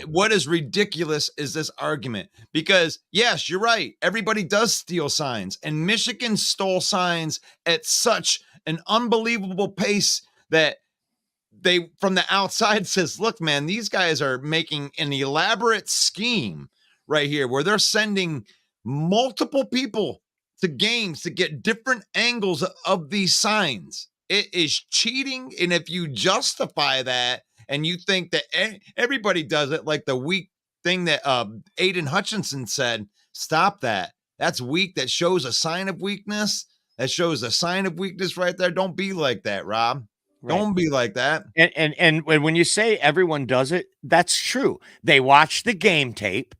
Speaker 1: What is ridiculous is this argument, because yes, you're right. Everybody does steal signs, and Michigan stole signs at such an unbelievable pace that they, from the outside, says, look, man, these guys are making an elaborate scheme right here where they're sending multiple people to games to get different angles of these signs. It is cheating. And if you justify that and you think that everybody does it, like the weak thing that Aiden Hutchinson said, stop that. That's weak. That shows a sign of weakness. That shows a sign of weakness right there. Don't be like that, Rob. Right. Don't be like that.
Speaker 3: And when you say everyone does it, that's true. They watch the game tape.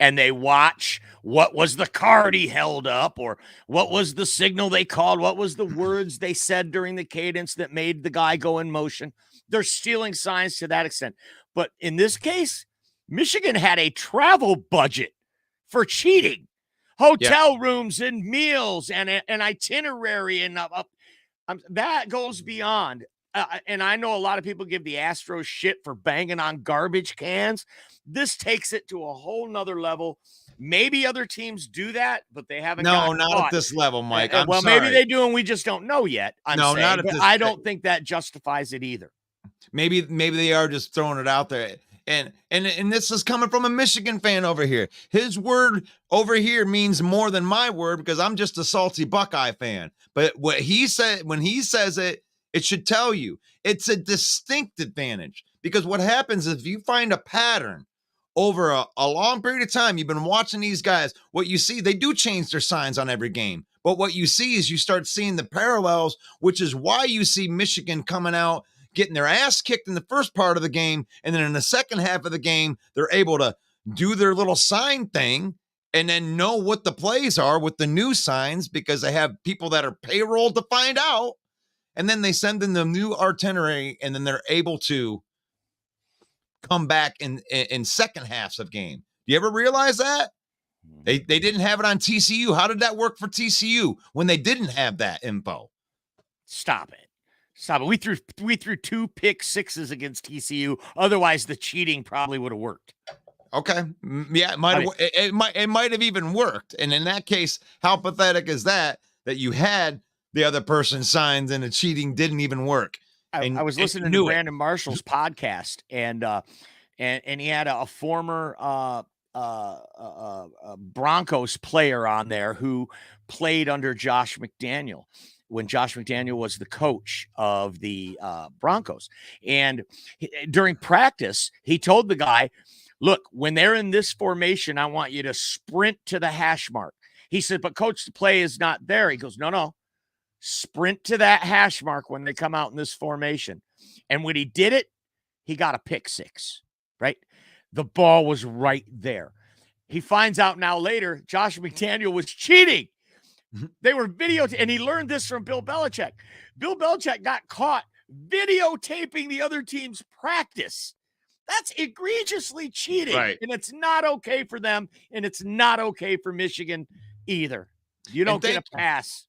Speaker 3: And they watch what was the card he held up, or what was the signal they called, what was the words they said during the cadence that made the guy go in motion. They're stealing signs to that extent. But in this case, Michigan had a travel budget for cheating. Hotel rooms and meals and an itinerary. And that goes beyond. And I know a lot of people give the Astros shit for banging on garbage cans. This takes it to a whole nother level. Maybe other teams do that, but they haven't.
Speaker 1: No, not caught at this level, Mike.
Speaker 3: Well, sorry. Maybe they do, and we just don't know yet. Not at this. I don't think that justifies it either.
Speaker 1: Maybe they are just throwing it out there. And this is coming from a Michigan fan over here. His word over here means more than my word because I'm just a salty Buckeye fan. But what he said, when he says it, it should tell you it's a distinct advantage, because what happens is if you find a pattern over a long period of time, you've been watching these guys, what you see, they do change their signs on every game, But what you see is you start seeing the parallels, which is why you see Michigan coming out, getting their ass kicked in the first part of the game. And then in the second half of the game, they're able to do their little sign thing and then know what the plays are with the new signs because they have people that are payrolled to find out. And then they send in the new itinerary, and then they're able to come back in second halves of game. You ever realize that? They didn't have it on TCU. How did that work for TCU when they didn't have that info?
Speaker 3: Stop it. We threw 2 pick sixes against TCU. Otherwise, the cheating probably would have worked.
Speaker 1: Okay. Yeah, it might have even worked. And in that case, how pathetic is that you had the other person signs and the cheating didn't even work?
Speaker 3: I was listening to Brandon Marshall's podcast, and he had a former Broncos player on there who played under Josh McDaniel when Josh McDaniel was the coach of the Broncos. And during practice, he told the guy, look, when they're in this formation, I want you to sprint to the hash mark. He said, but coach, the play is not there. He goes, no. Sprint to that hash mark when they come out in this formation. And when he did it, he got a pick six, right? The ball was right there. He finds out now later, Josh McDaniel was cheating. They were videotaping, and he learned this from Bill Belichick. Bill Belichick got caught videotaping the other team's practice. That's egregiously cheating,
Speaker 1: right?
Speaker 3: And it's not okay for them, and it's not okay for Michigan either. You don't get a pass.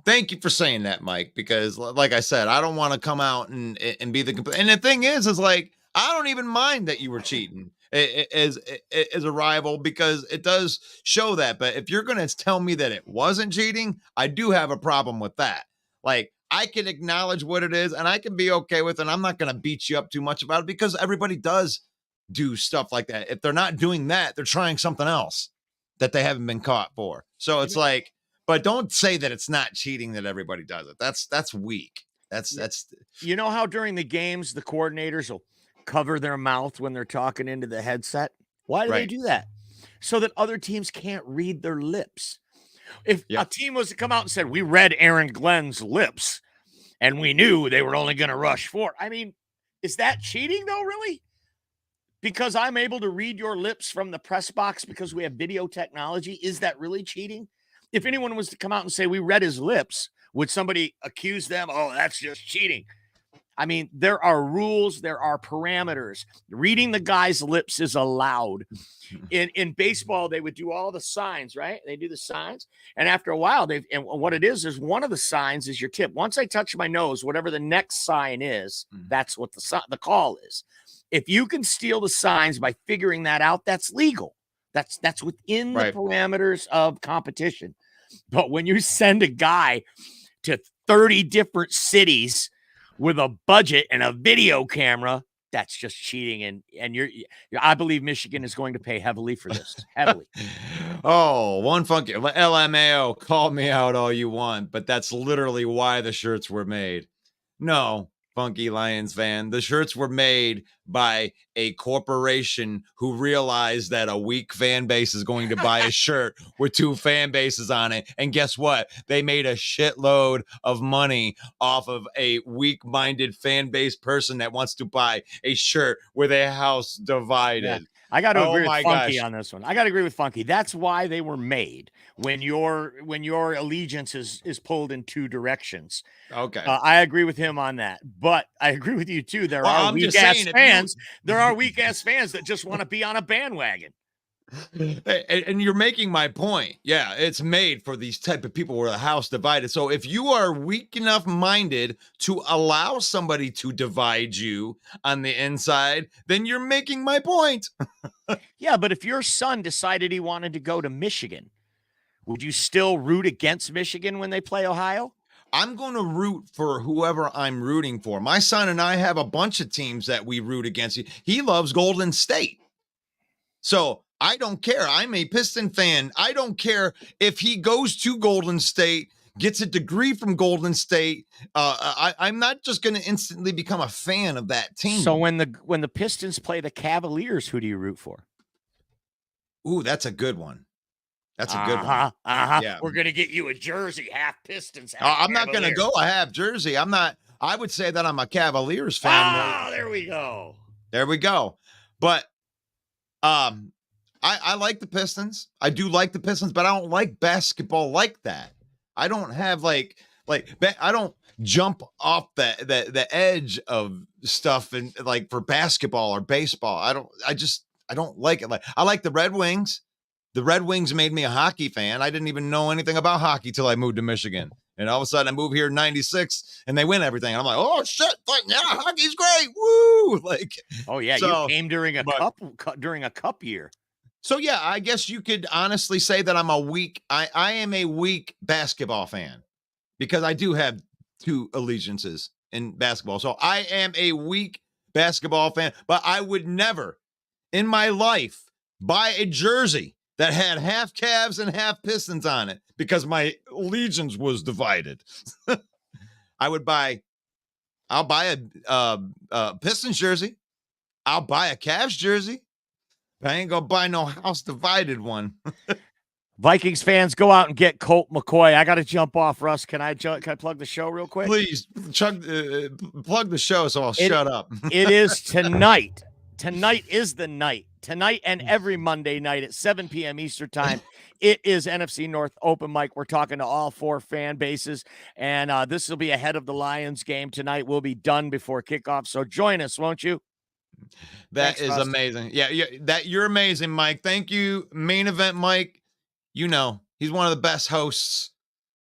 Speaker 1: Thank you for saying that, Mike, because like I said, I don't want to come out and be and the thing is like, I don't even mind that you were cheating as a rival because it does show that. But if you're going to tell me that it wasn't cheating, I do have a problem with that. Like, I can acknowledge what it is and I can be okay with it. I'm not going to beat you up too much about it because everybody does do stuff like that. If they're not doing that, they're trying something else that they haven't been caught for. So it's like, but don't say that it's not cheating that everybody does it. That's weak. That's
Speaker 3: you know how during the games the coordinators will cover their mouth when they're talking into the headset? Why do they do that? So that other teams can't read their lips. If a team was to come out and said, we read Aaron Glenn's lips and we knew they were only going to rush 4. I mean, is that cheating though, really? Because I'm able to read your lips from the press box because we have video technology. Is that really cheating? If anyone was to come out and say we read his lips, would somebody accuse them? Oh, that's just cheating. I mean, there are rules, there are parameters. Reading the guy's lips is allowed. In baseball, they would do all the signs, right? They do the signs. And after a while, and what it is one of the signs is your tip. Once I touch my nose, whatever the next sign is, that's what the call is. If you can steal the signs by figuring that out, that's legal. That's within the parameters of competition. But when you send a guy to 30 different cities with a budget and a video camera, that's just cheating. And I believe Michigan is going to pay heavily for this. Heavily.
Speaker 1: Oh, one funky LMAO, call me out all you want, but that's literally why the shirts were made. No, Funky Lions fan, the shirts were made by a corporation who realized that a weak fan base is going to buy a shirt with 2 fan bases on it. And guess what? They made a shitload of money off of a weak-minded fan base person that wants to buy a shirt with a house divided.
Speaker 3: Yeah. I got to agree with Funky on this one. I got to agree with Funky. That's why they were made when your allegiance is pulled in 2 directions.
Speaker 1: Okay.
Speaker 3: I agree with him on that. But I agree with you too. There are weak-ass fans. There are weak-ass fans that just want to be on a bandwagon.
Speaker 1: And you're making my point. Yeah, it's made for these type of people where the house divided. So if you are weak enough minded to allow somebody to divide you on the inside, then you're making my point.
Speaker 3: Yeah, but if your son decided he wanted to go to Michigan, would you still root against Michigan when they play Ohio?
Speaker 1: I'm going to root for whoever I'm rooting for. My son and I have a bunch of teams that we root against. He loves Golden State. So I don't care. I'm a Piston fan. I don't care if he goes to Golden State, gets a degree from Golden State. I'm not just going to instantly become a fan of that team.
Speaker 3: So when the Pistons play the Cavaliers, who do you root for?
Speaker 1: Ooh, that's a good one. That's a good one. Yeah.
Speaker 3: We're gonna get you a jersey, half Pistons.
Speaker 1: Oh,
Speaker 3: Half
Speaker 1: I'm not going to
Speaker 3: Cavaliers.
Speaker 1: go a half jersey. I'm not. I would say that I'm a Cavaliers fan.
Speaker 3: There we go.
Speaker 1: There we go. But I like the Pistons. I do like the Pistons, but I don't like basketball like that. I don't have I don't jump off the edge of stuff and like for basketball or baseball. I don't like it. Like I like the Red Wings. The Red Wings made me a hockey fan. I didn't even know anything about hockey till I moved to Michigan. And all of a sudden I moved here in 96 and they win everything. And I'm like, oh shit, yeah, hockey's great. Woo. Like,
Speaker 3: oh yeah,
Speaker 1: so,
Speaker 3: you came during a cup year.
Speaker 1: So yeah, I guess you could honestly say that I am a weak basketball fan because I do have two allegiances in basketball. So I am a weak basketball fan, but I would never in my life buy a jersey that had half Cavs and half Pistons on it because my allegiance was divided. I'll buy a Pistons jersey. I'll buy a Cavs jersey. I ain't gonna buy no house divided one.
Speaker 3: Vikings fans, go out and get Colt McCoy. I got to jump off, Russ. Can I plug the show real quick?
Speaker 1: Please plug the show so I'll shut up.
Speaker 3: It is tonight. Tonight is the night. Tonight and every Monday night at 7 p.m. Eastern time. It is NFC North open mic. We're talking to all four fan bases, and this will be ahead of the Lions game tonight. We'll be done before kickoff, so join us, won't you?
Speaker 1: That is amazing. Yeah, you're amazing, Mike. Thank you, Main Event Mike. You know, he's one of the best hosts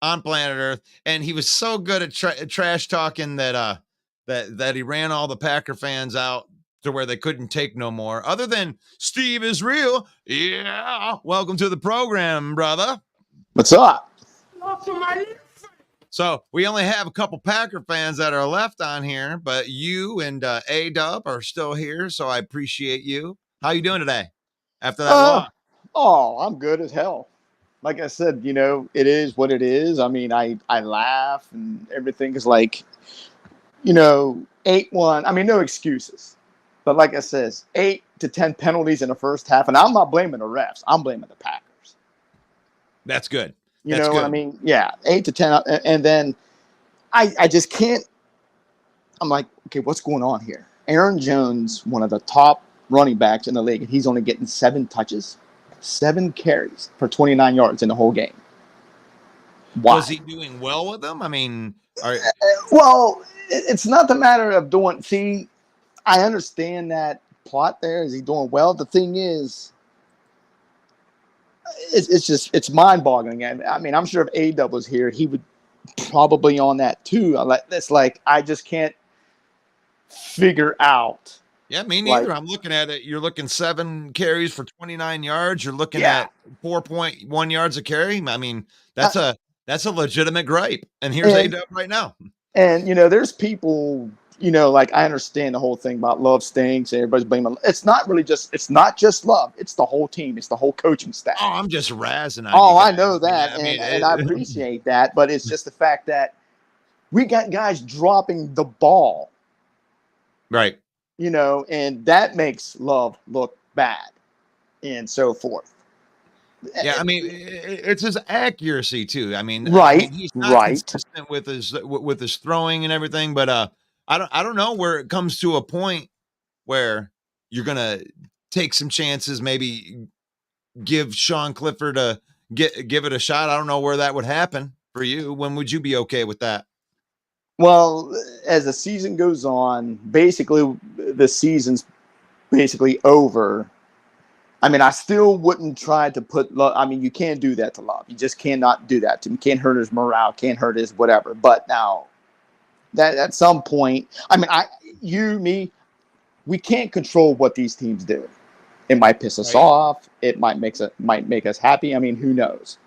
Speaker 1: on planet Earth, and he was so good at trash talking that he ran all the Packer fans out to where they couldn't take no more. Other than Steve is real. Yeah, welcome to the program, brother.
Speaker 4: What's up?
Speaker 1: So we only have a couple Packer fans that are left on here, but you and A-Dub are still here, so I appreciate you. How you doing today after that loss?
Speaker 4: Oh, I'm good as hell. Like I said, you know, it is what it is. I mean, I laugh and everything is like, you know, 8-1. I mean, no excuses. But like I says, 8 to 10 penalties in the first half, and I'm not blaming the refs. I'm blaming the Packers.
Speaker 1: That's good.
Speaker 4: You know what I mean? Yeah, 8 to 10, and then I just can't. I'm like, okay, what's going on here? Aaron Jones, one of the top running backs in the league, and he's only getting 7 touches, 7 carries for 29 yards in the whole game. Why?
Speaker 1: Was he doing well with them? I mean,
Speaker 4: well, it's not the matter of doing. See, I understand that plot there. Is he doing well? The thing is, it's mind-boggling. I mean, I'm sure if A-Dub was here, he would probably on that too. It's like I just can't figure out.
Speaker 1: Yeah, me neither. I'm looking at it. You're looking 7 carries for 29 yards. You're looking at 4.1 yards a carry. I mean, that's a legitimate gripe. And here's A-Dub right now.
Speaker 4: And you know, there's people. You know, like I understand the whole thing about Love stinks. Everybody's blaming. It's not just Love. It's the whole team. It's the whole coaching staff.
Speaker 1: Oh, I'm just razzing on
Speaker 4: I know that, and I appreciate that. But it's just the fact that we got guys dropping the ball,
Speaker 1: right?
Speaker 4: You know, and that makes Love look bad, and so forth.
Speaker 1: Yeah, I mean, it's his accuracy too. I mean, he's not consistent with his throwing and everything, but I don't know where it comes to a point where you're gonna take some chances, maybe give Sean Clifford give it a shot. I don't know where that would happen for you. When would you be okay with that?
Speaker 4: Well, as the season goes on, basically the season's basically over. I mean, I still wouldn't try to put Love. I mean, you can't do that to Love. You just cannot do that to him. Can't hurt his morale. Can't hurt his whatever. But now, that at some point, I mean, we can't control what these teams do. It might piss us off. It might make us happy. I mean, who knows?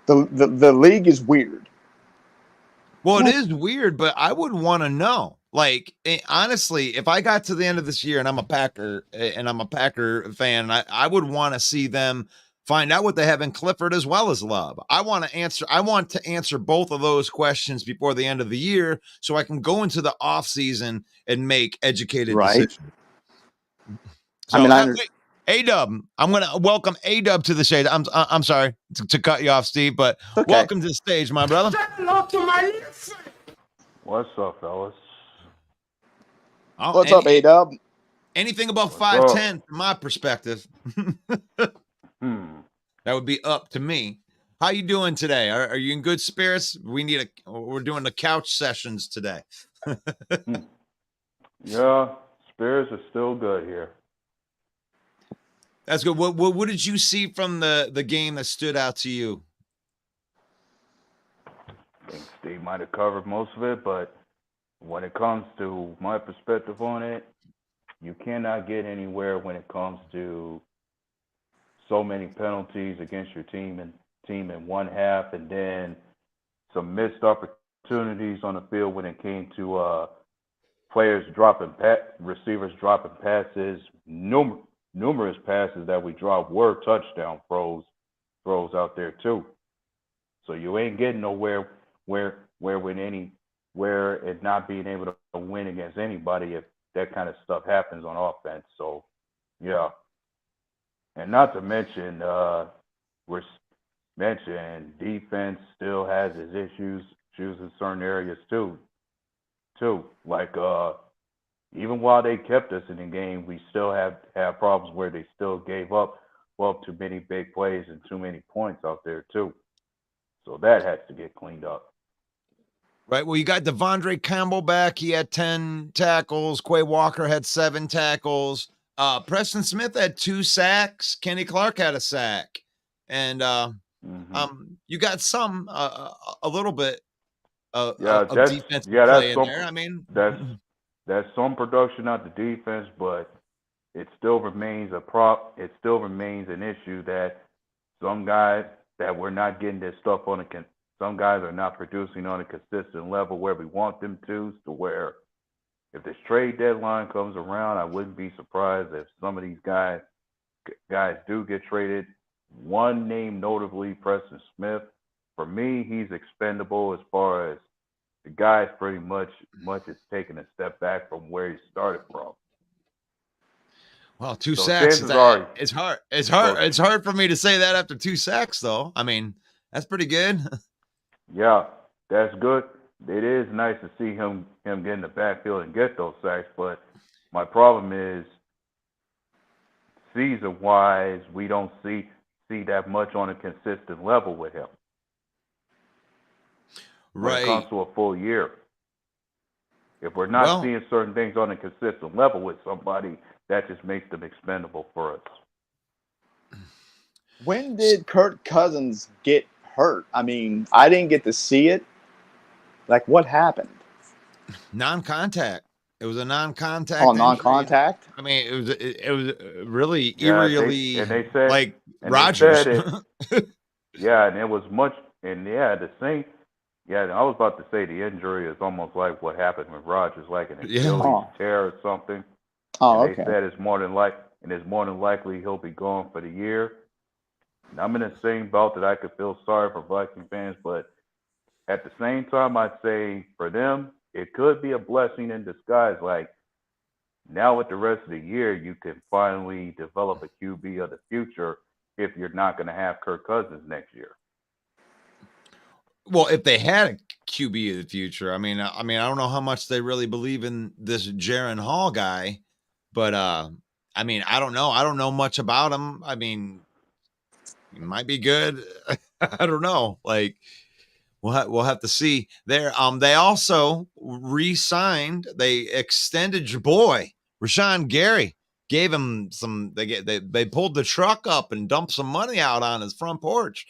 Speaker 4: The league is weird.
Speaker 1: Well, it is weird, but I would want to know. Like, honestly, if I got to the end of this year and I'm a Packer fan, I would want to see them find out what they have in Clifford as well as Love. I want to answer both of those questions before the end of the year so I can go into the off season and make educated decisions. So,
Speaker 4: I mean,
Speaker 1: A-Dub, I'm going to welcome A-Dub to the shade. I'm sorry to cut you off, Steve, but
Speaker 4: Okay.
Speaker 1: welcome to the stage, my brother.
Speaker 5: What's up, fellas?
Speaker 1: Oh,
Speaker 4: What's up, A-Dub?
Speaker 1: Anything above
Speaker 5: What's
Speaker 1: 5'10", from my perspective,
Speaker 5: Hmm.
Speaker 1: that would be up to me. How you doing today? Are you in good spirits? We're doing the couch sessions today.
Speaker 5: Yeah, spirits are still good here.
Speaker 1: That's good. What did you see from the game that stood out to you?
Speaker 5: I think Steve might have covered most of it, but when it comes to my perspective on it, you cannot get anywhere when it comes to so many penalties against your team in one half, and then some missed opportunities on the field when it came to players receivers dropping passes. Numerous passes that we dropped were touchdown throws out there too. So you ain't getting nowhere where it not being able to win against anybody if that kind of stuff happens on offense. So yeah, and not to mention we're mentioning defense still has its issues in certain areas too. Like even while they kept us in the game, we still have problems where they still gave up too many big plays and too many points out there too. So that has to get cleaned up.
Speaker 1: Right. Well, you got Devondre Campbell back. He had 10 tackles. Quay Walker had 7 tackles. Preston Smith had 2 sacks. Kenny Clark had a sack. And you got some a little bit of defensive play in there. I mean,
Speaker 5: that's some production out the defense, but it still remains it still remains an issue that some guys that we're not getting this stuff on some guys are not producing on a consistent level where we want them to where if this trade deadline comes around, I wouldn't be surprised if some of these guys do get traded. One name notably, Preston Smith. For me, he's expendable as far as the guy's pretty much is taking a step back from where he started from.
Speaker 1: Well, 2 sacks. It's hard. It's hard for me to say that after 2 sacks, though. I mean, that's pretty good.
Speaker 5: Yeah, that's good. It is nice to see him get in the backfield and get those sacks, but my problem is season-wise, we don't see that much on a consistent level with him. When it comes to a full year. If we're not seeing certain things on a consistent level with somebody, that just makes them expendable for us.
Speaker 4: When did Kirk Cousins get hurt? I mean, I didn't get to see it. Like, what happened?
Speaker 1: Non-contact. It was a non-contact.
Speaker 4: Oh, non-contact.
Speaker 1: I mean, it was really eerily
Speaker 5: they said,
Speaker 1: like Rodgers.
Speaker 5: Yeah, and it was much. And yeah, the same. Yeah, I was about to say the injury is almost like what happened with Rodgers, like an Achilles tear or something.
Speaker 4: Oh,
Speaker 5: and they said it's more than likely he'll be gone for the year. And I'm in the same boat that I could feel sorry for Viking fans, but at the same time, I'd say for them, it could be a blessing in disguise. Like now with the rest of the year, you can finally develop a QB of the future if you're not going to have Kirk Cousins next year.
Speaker 1: Well, if they had a QB of the future, I mean, I don't know how much they really believe in this Jaron Hall guy, but I mean, I don't know. I don't know much about him. I mean, he might be good. I don't know. Like, we'll have to see there. They also re-signed. They extended your boy Rashawn Gary. Gave him some. They pulled the truck up and dumped some money out on his front porch.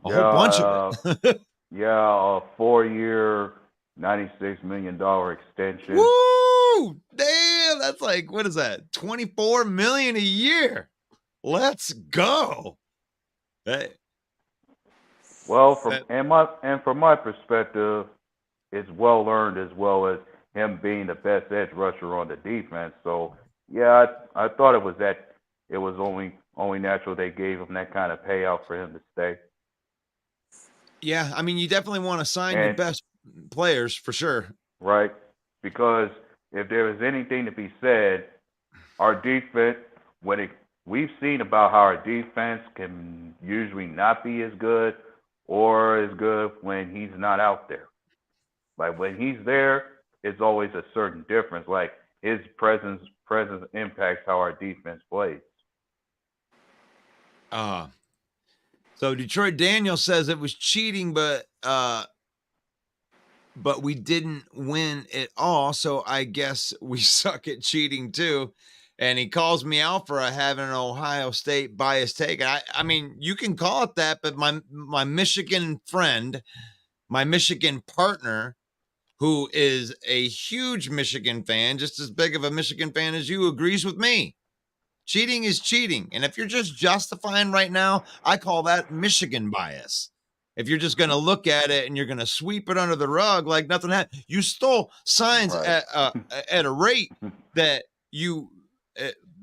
Speaker 1: A whole bunch of it.
Speaker 5: Yeah, a 4-year, $96 million extension.
Speaker 1: Woo! Damn, that's like, what is that? $24 million a year. Let's go. Hey.
Speaker 5: Well, from my perspective, it's well earned as well as him being the best edge rusher on the defense. So yeah, I thought it was only natural they gave him that kind of payout for him to stay.
Speaker 1: Yeah, I mean, you definitely want to sign your best players for sure.
Speaker 5: Right, because if there is anything to be said, our defense, when we've seen about how our defense can usually not be as good or as good when he's not out there. Like when he's there, it's always a certain difference. Like his presence impacts how our defense plays.
Speaker 1: So Detroit Daniel says it was cheating, but we didn't win it all. So I guess we suck at cheating too. And he calls me out for having an Ohio State bias take. I mean, you can call it that, but my Michigan friend, my Michigan partner, who is a huge Michigan fan, just as big of a Michigan fan as you, agrees with me. Cheating is cheating. And if you're just justifying right now, I call that Michigan bias. If you're just going to look at it and you're going to sweep it under the rug like nothing happened, you stole signs
Speaker 5: Right.
Speaker 1: at a rate that you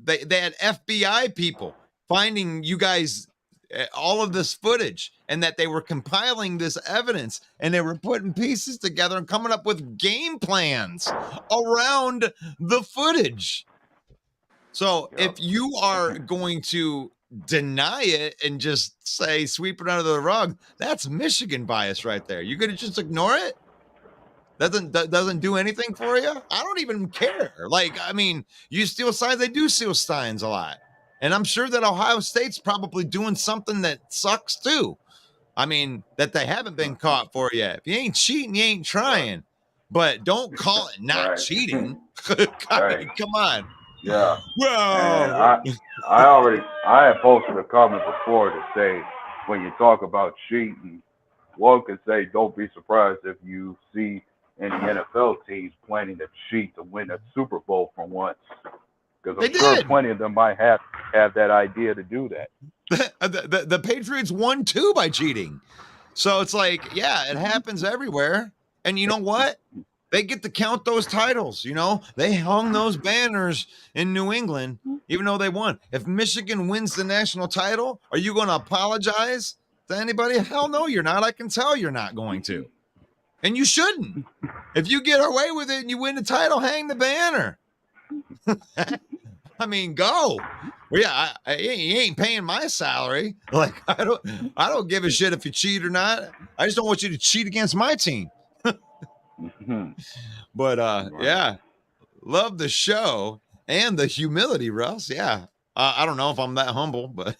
Speaker 1: they had FBI people finding you guys all of this footage, and that they were compiling this evidence and they were putting pieces together and coming up with game plans around the footage. So
Speaker 5: Yep.
Speaker 1: if you are going to deny it and just say sweep it under the rug, that's Michigan bias right there. You're going to just ignore it? Doesn't do anything for you? I don't even care. Like, I mean, you steal signs, they do steal signs a lot. And I'm sure that Ohio State's probably doing something that sucks too. I mean, that they haven't been caught for yet. If you ain't cheating, you ain't trying. But don't call it not
Speaker 5: Right.
Speaker 1: cheating.
Speaker 5: Right.
Speaker 1: Come on.
Speaker 5: Yeah.
Speaker 1: Whoa.
Speaker 5: And I had posted a comment before to say when you talk about cheating, one could say don't be surprised if you see any NFL teams planning to cheat to win a Super Bowl for once. Because I'm sure plenty of them might have that idea to do that.
Speaker 1: The Patriots won too by cheating. So it's like, yeah, it happens everywhere. And you know what? They get to count those titles. You know, they hung those banners in New England, even though they won. If Michigan wins the national title, are you going to apologize to anybody? Hell no, you're not. I can tell you're not going to. And you shouldn't. If you get away with it and you win the title, hang the banner. I mean, go. Well, yeah, you ain't paying my salary. Like, I don't give a shit if you cheat or not. I just don't want you to cheat against my team. But yeah, love the show and the humility, Russ. Yeah, I don't know if I'm that humble, but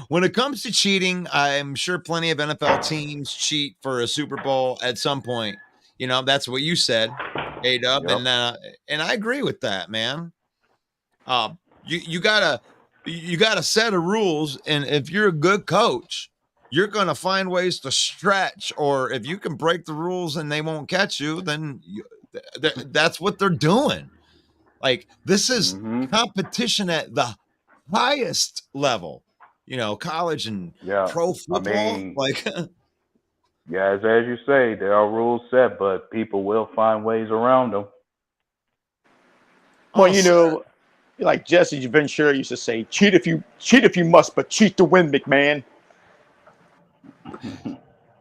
Speaker 1: when it comes to cheating, I'm sure plenty of NFL teams cheat for a Super Bowl at some point. You know, that's what you said, A-Dub,
Speaker 5: Yep.
Speaker 1: and I agree with that, man. You gotta set of rules, and if you're a good coach, you're gonna find ways to stretch. Or if you can break the rules and they won't catch you, then that's what they're doing. Like, this is competition at the highest level. You know, college and pro football.
Speaker 5: I mean,
Speaker 1: like,
Speaker 5: yeah, as you say, there are rules set, but people will find ways around them.
Speaker 4: Well, you know, like Jesse Ventura used to say, cheat if you must, but cheat to win, McMahon.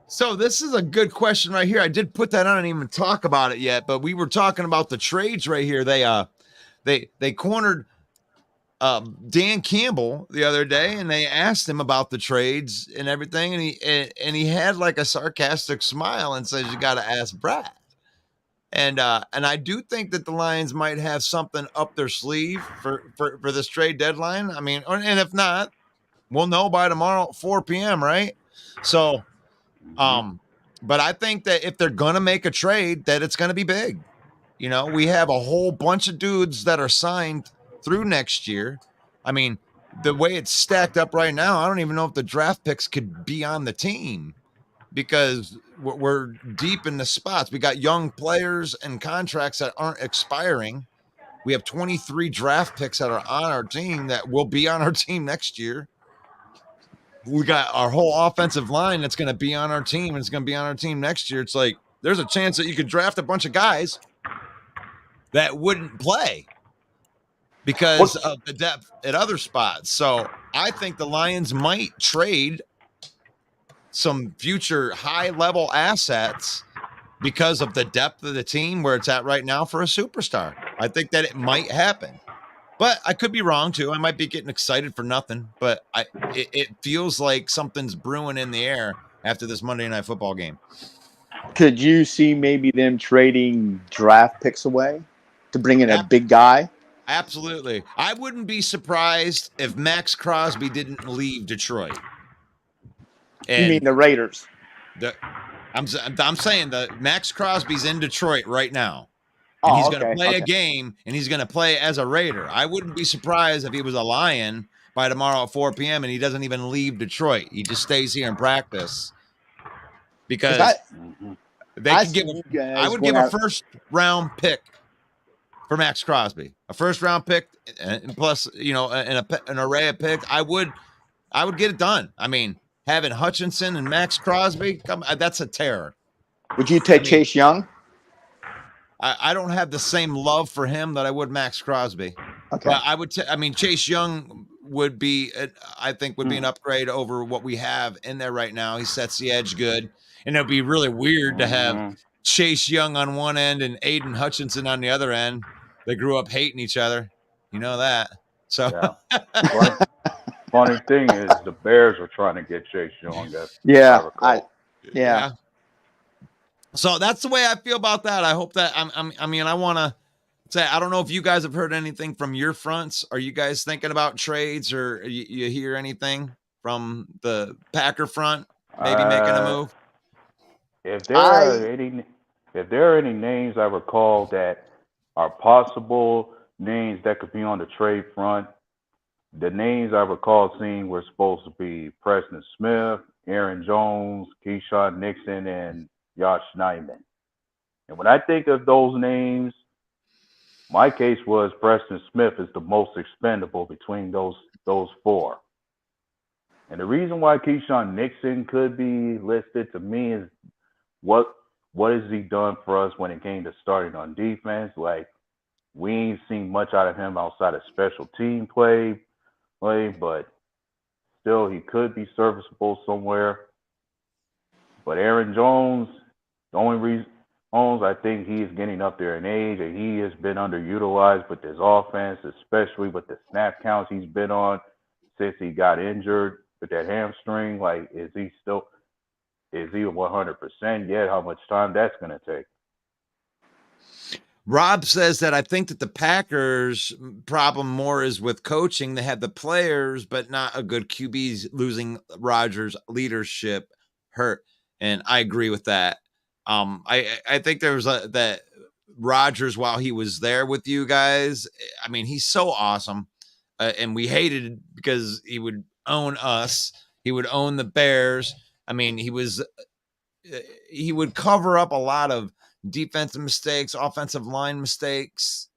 Speaker 1: So this is a good question right here. I did put that on and even talk about it yet, but we were talking about the trades right here. They cornered Dan Campbell the other day, and they asked him about the trades and everything, and he had like a sarcastic smile and says, "You got to ask Brad." And I do think that the Lions might have something up their sleeve for this trade deadline. I mean, and if not, we'll know by tomorrow at 4 p.m., right? So, but I think that if they're going to make a trade, that it's going to be big. You know, we have a whole bunch of dudes that are signed through next year. I mean, the way it's stacked up right now, I don't even know if the draft picks could be on the team, because we're deep in the spots. We got young players and contracts that aren't expiring. We have 23 draft picks that are on our team that will be on our team next year. We got our whole offensive line that's going to be on our team, and it's going to be on our team next year. It's like there's a chance that you could draft a bunch of guys that wouldn't play because of the depth at other spots. So I think the Lions might trade some future high-level assets because of the depth of the team where it's at right now for a superstar. I think that it might happen. But I could be wrong too. I might be getting excited for nothing, but it feels like something's brewing in the air after this Monday Night Football game.
Speaker 4: Could you see maybe them trading draft picks away to bring in a big guy?
Speaker 1: Absolutely. I wouldn't be surprised if Max Crosby didn't leave Detroit. And
Speaker 4: You mean the Raiders?
Speaker 1: I'm saying that Max Crosby's in Detroit right now. And he's going to play a game, and he's going to play as a Raider. I wouldn't be surprised if he was a Lion by tomorrow at 4 p.m. and he doesn't even leave Detroit. He just stays here and practice because I would give a first-round pick for Max Crosby, a first-round pick, and plus an array of picks. I would get it done. I mean, having Hutchinson and Max Crosby, that's a terror.
Speaker 4: Would you take Chase Young?
Speaker 1: I don't have the same love for him that I would Max Crosby.
Speaker 4: Okay.
Speaker 1: But I would Chase Young would be, I think, would be an upgrade over what we have in there right now. He sets the edge good. And it'd be really weird to have Chase Young on one end and Aiden Hutchinson on the other end. They grew up hating each other. You know that. So
Speaker 5: funny thing is the Bears are trying to get Chase Young.
Speaker 1: Yeah. So that's the way I feel about that. I hope that I want to say, I don't know if you guys have heard anything from your fronts. Are you guys thinking about trades, or you hear anything from the Packer front, maybe making a move?
Speaker 5: If there are any names I recall that are possible names that could be on the trade front, the names I recall seeing were supposed to be Preston Smith, Aaron Jones, Keyshawn Nixon, and Josh Nijman. And when I think of those names, my case was Preston Smith is the most expendable between those four. And the reason why Keyshawn Nixon could be listed to me is what has he done for us when it came to starting on defense? Like, we ain't seen much out of him outside of special team play, but still he could be serviceable somewhere. But Aaron Jones, the only reason I think he's getting up there in age, and he has been underutilized with this offense, especially with the snap counts he's been on since he got injured with that hamstring. Like, is he 100% yet? How much time that's going to take?
Speaker 1: Rob says that I think that the Packers' problem more is with coaching. They have the players, but not a good QBs. Losing Rodgers' leadership hurt, and I agree with that. I think there was that Rodgers, while he was there with you guys, I mean, he's so awesome, and we hated it because he would own us. He would own the Bears. I mean, he would cover up a lot of defensive mistakes, offensive line mistakes,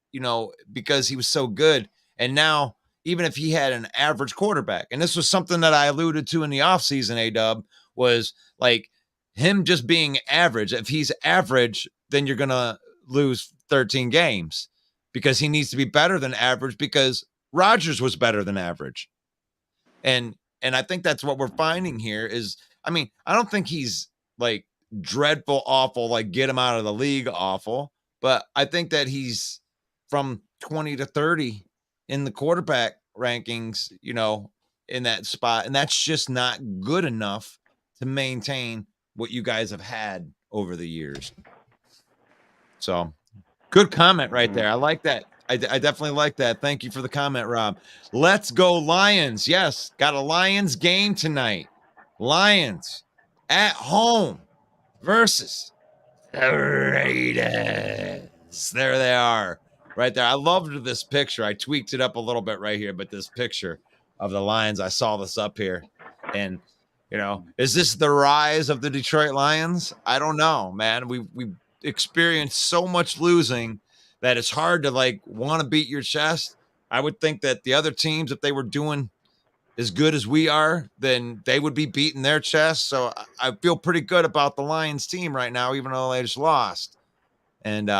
Speaker 1: because he was so good. And now, even if he had an average quarterback, and this was something that I alluded to in the offseason, A-Dub, was like him just being average. If he's average, then you're going to lose 13 games because he needs to be better than average, because Rodgers was better than average. And I think that's what we're finding here is, I mean, I don't think he's like dreadful, awful, like get him out of the league awful, but I think that he's from 20 to 30 in the quarterback rankings, in that spot. And that's just not good enough to maintain what you guys have had over the years. So good comment right there. I like that. I definitely like that. Thank you for the comment, Rob. Let's go Lions. Yes, got a Lions game tonight. Lions at home versus the Raiders. There they are right there. I loved this picture. I tweaked it up a little bit right here, but this picture of the Lions, I saw this up here. And, is this the rise of the Detroit Lions? I don't know, man. We experienced so much losing that it's hard to want to beat your chest. I would think that the other teams, if they were doing as good as we are, then they would be beating their chest. So I feel pretty good about the Lions team right now, even though they just lost. And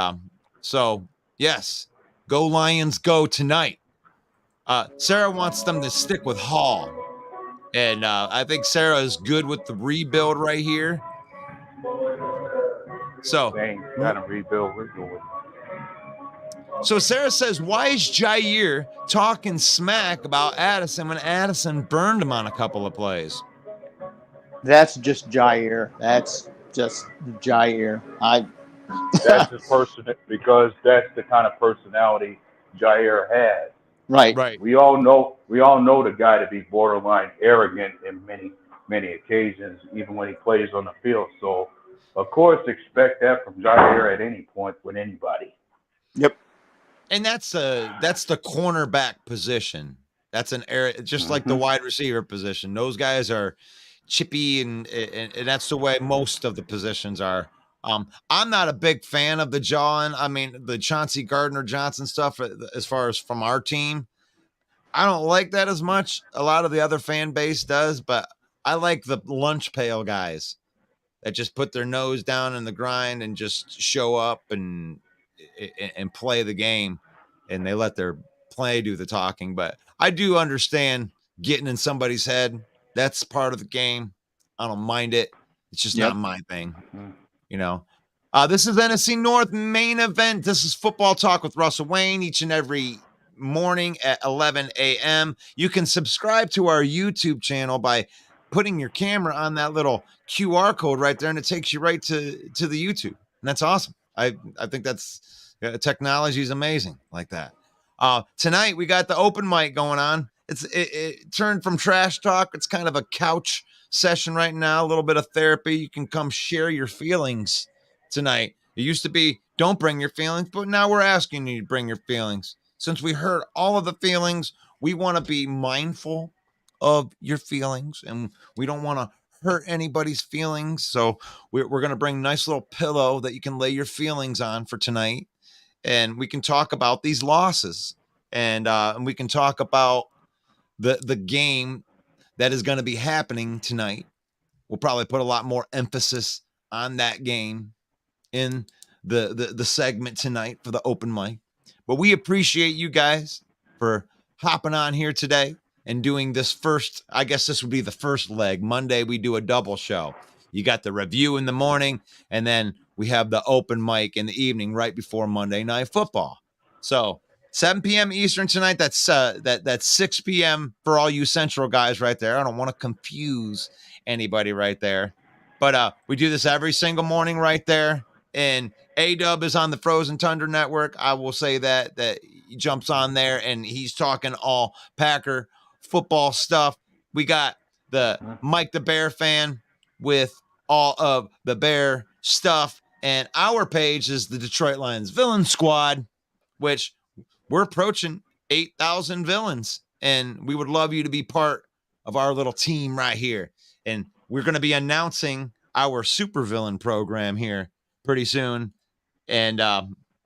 Speaker 1: so, yes, go Lions, go tonight. Sarah wants them to stick with Hall. And I think Sarah is good with the rebuild right here. So
Speaker 5: kind of rebuild we're doing.
Speaker 1: So Sarah says, why is Jair talking smack about Addison when Addison burned him on a couple of plays?
Speaker 4: That's just Jair. That's just Jair.
Speaker 5: That's his person because that's the kind of personality Jair has.
Speaker 4: Right.
Speaker 5: We all know the guy to be borderline arrogant in many occasions, even when he plays on the field. So, of course, expect that from Jair at any point with anybody.
Speaker 4: Yep.
Speaker 1: And that's the cornerback position. That's an area just like the wide receiver position. Those guys are chippy, and that's the way most of the positions are. I'm not a big fan of the jawing. I mean, the Chauncey Gardner-Johnson stuff as far as from our team. I don't like that as much. A lot of the other fan base does, but I like the lunch pail guys that just put their nose down in the grind and just show up and play the game, and they let their play do the talking. But I do understand getting in somebody's head. That's part of the game. I don't mind it. It's just not my thing, you know. This is NFC North main event. This is Football Talk with Russell Wayne each and every morning at 11 a.m. You can subscribe to our YouTube channel by putting your camera on that little QR code right there, and it takes you right to the YouTube. And that's awesome. I think that's technology is amazing like that. Tonight we got the open mic going on. It turned from trash talk. It's kind of a couch session right now, a little bit of therapy. You can come share your feelings tonight. It used to be don't bring your feelings, but now we're asking you to bring your feelings. Since we heard all of the feelings, we want to be mindful of your feelings, and we don't want to hurt anybody's feelings. So we're going to bring a nice little pillow that you can lay your feelings on for tonight, and we can talk about these losses, and we can talk about the game that is going to be happening tonight. We'll probably put a lot more emphasis on that game in the segment tonight for the open mic. But we appreciate you guys for hopping on here today and doing this first. I guess this would be the first leg. Monday, we do a double show. You got the review in the morning, and then we have the open mic in the evening right before Monday Night Football. So 7 p.m. Eastern tonight. That's 6 p.m. for all you Central guys right there. I don't want to confuse anybody right there. But we do this every single morning right there. And A-Dub is on the Frozen Tundra Network. I will say that he jumps on there, and he's talking all Packer football stuff. We got the Mike the Bear fan with all of the Bear stuff. And our page is the Detroit Lions Villain Squad, which we're approaching 8,000 villains. And we would love you to be part of our little team right here. And we're going to be announcing our supervillain program here pretty soon, and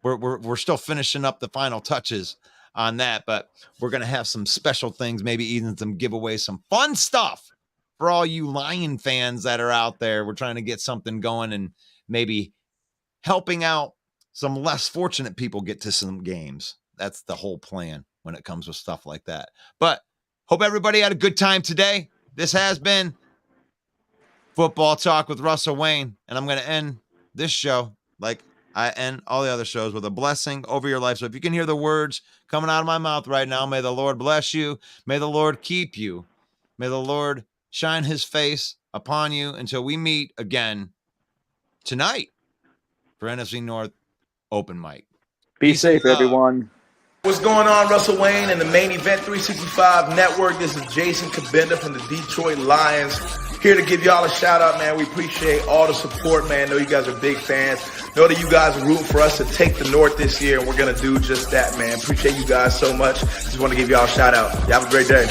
Speaker 1: we're still finishing up the final touches on that, but we're gonna have some special things, maybe even some giveaways, some fun stuff for all you Lion fans that are out there. We're trying to get something going and maybe helping out some less fortunate people get to some games. That's the whole plan when it comes with stuff like that. But hope everybody had a good time today. This has been Football Talk with Russell Wayne, and I'm going to end this show like I end all the other shows with a blessing over your life. So if you can hear the words coming out of my mouth right now, may the Lord bless you. May the Lord keep you. May the Lord shine his face upon you until we meet again tonight for NFC North Open Mic.
Speaker 4: Be safe, everyone.
Speaker 6: What's going on, Russell Wayne and the Main Event 365 Network? This is Jason Kabinda from the Detroit Lions. Here to give y'all a shout out, man. We appreciate all the support, man. Know you guys are big fans. Know that you guys are rooting for us to take the North this year, and we're going to do just that, man. Appreciate you guys so much. Just want to give y'all a shout out. Y'all have a great day.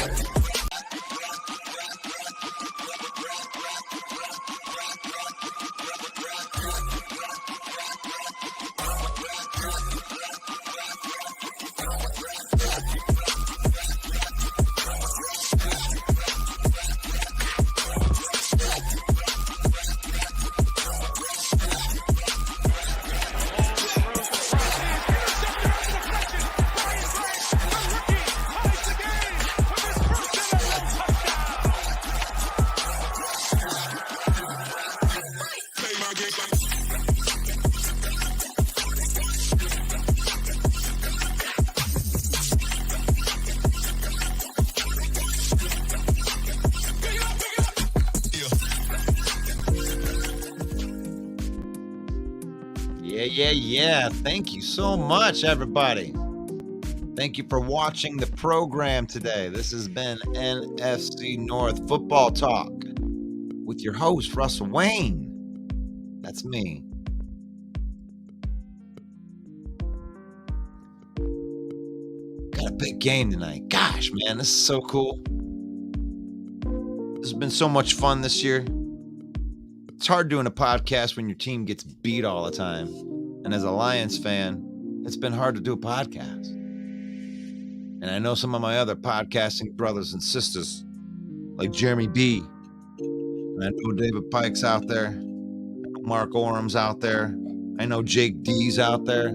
Speaker 1: Yeah. Thank you so much, everybody. Thank you for watching the program today. This has been NFC North Football Talk with your host, Russell Wayne. That's me. Got a big game tonight. Gosh, man, this is so cool. This has been so much fun this year. It's hard doing a podcast when your team gets beat all the time. And as a Lions fan, it's been hard to do a podcast. And I know some of my other podcasting brothers and sisters, like Jeremy B. And I know David Pike's out there. I know Mark Orum's out there. I know Jake D's out there.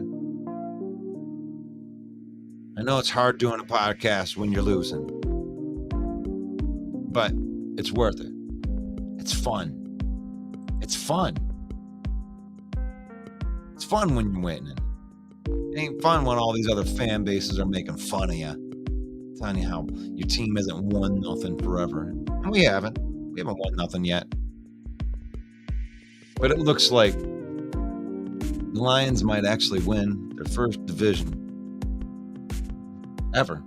Speaker 1: I know it's hard doing a podcast when you're losing. But it's worth it. It's fun. It's fun. It's fun when you're winning. It ain't fun when all these other fan bases are making fun of you, telling you how your team hasn't won nothing forever. And we haven't. We haven't won nothing yet. But it looks like the Lions might actually win their first division ever.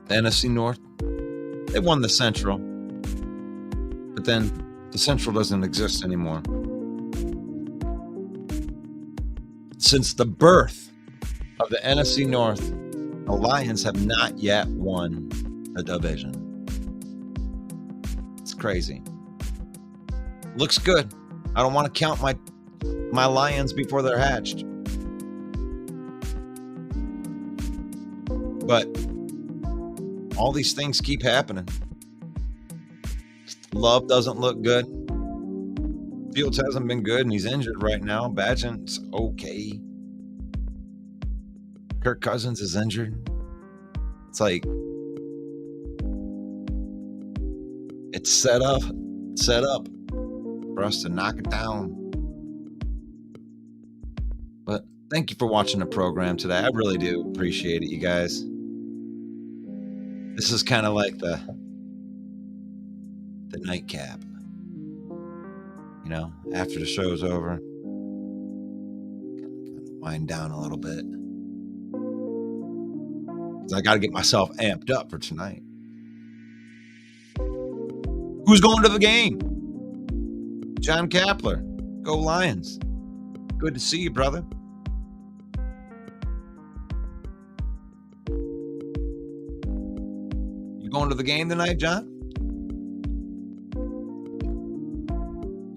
Speaker 1: The NFC North, they won the Central. But then the Central doesn't exist anymore. Since the birth of the NFC North, the Lions have not yet won a division. It's crazy. Looks good. I don't want to count my Lions before they're hatched. But all these things keep happening. Love doesn't look good. Fields hasn't been good, and he's injured right now. Badgen's okay. Kirk Cousins is injured. It's like it's set up for us to knock it down. But thank you for watching the program today. I really do appreciate it, you guys. This is kind of like the nightcap. You know, after the show's over, wind down a little bit. Because I got to get myself amped up for tonight. Who's going to the game? John Kapler. Go Lions. Good to see you, brother. You going to the game tonight, John?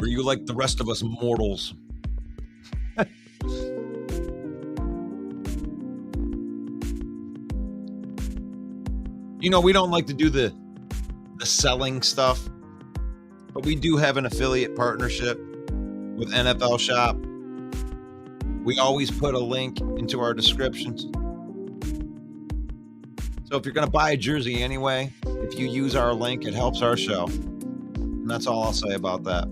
Speaker 1: Or you like the rest of us mortals? You know, we don't like to do the selling stuff, but we do have an affiliate partnership with NFL Shop. We always put a link into our descriptions. So if you're going to buy a jersey anyway, if you use our link, it helps our show. And that's all I'll say about that.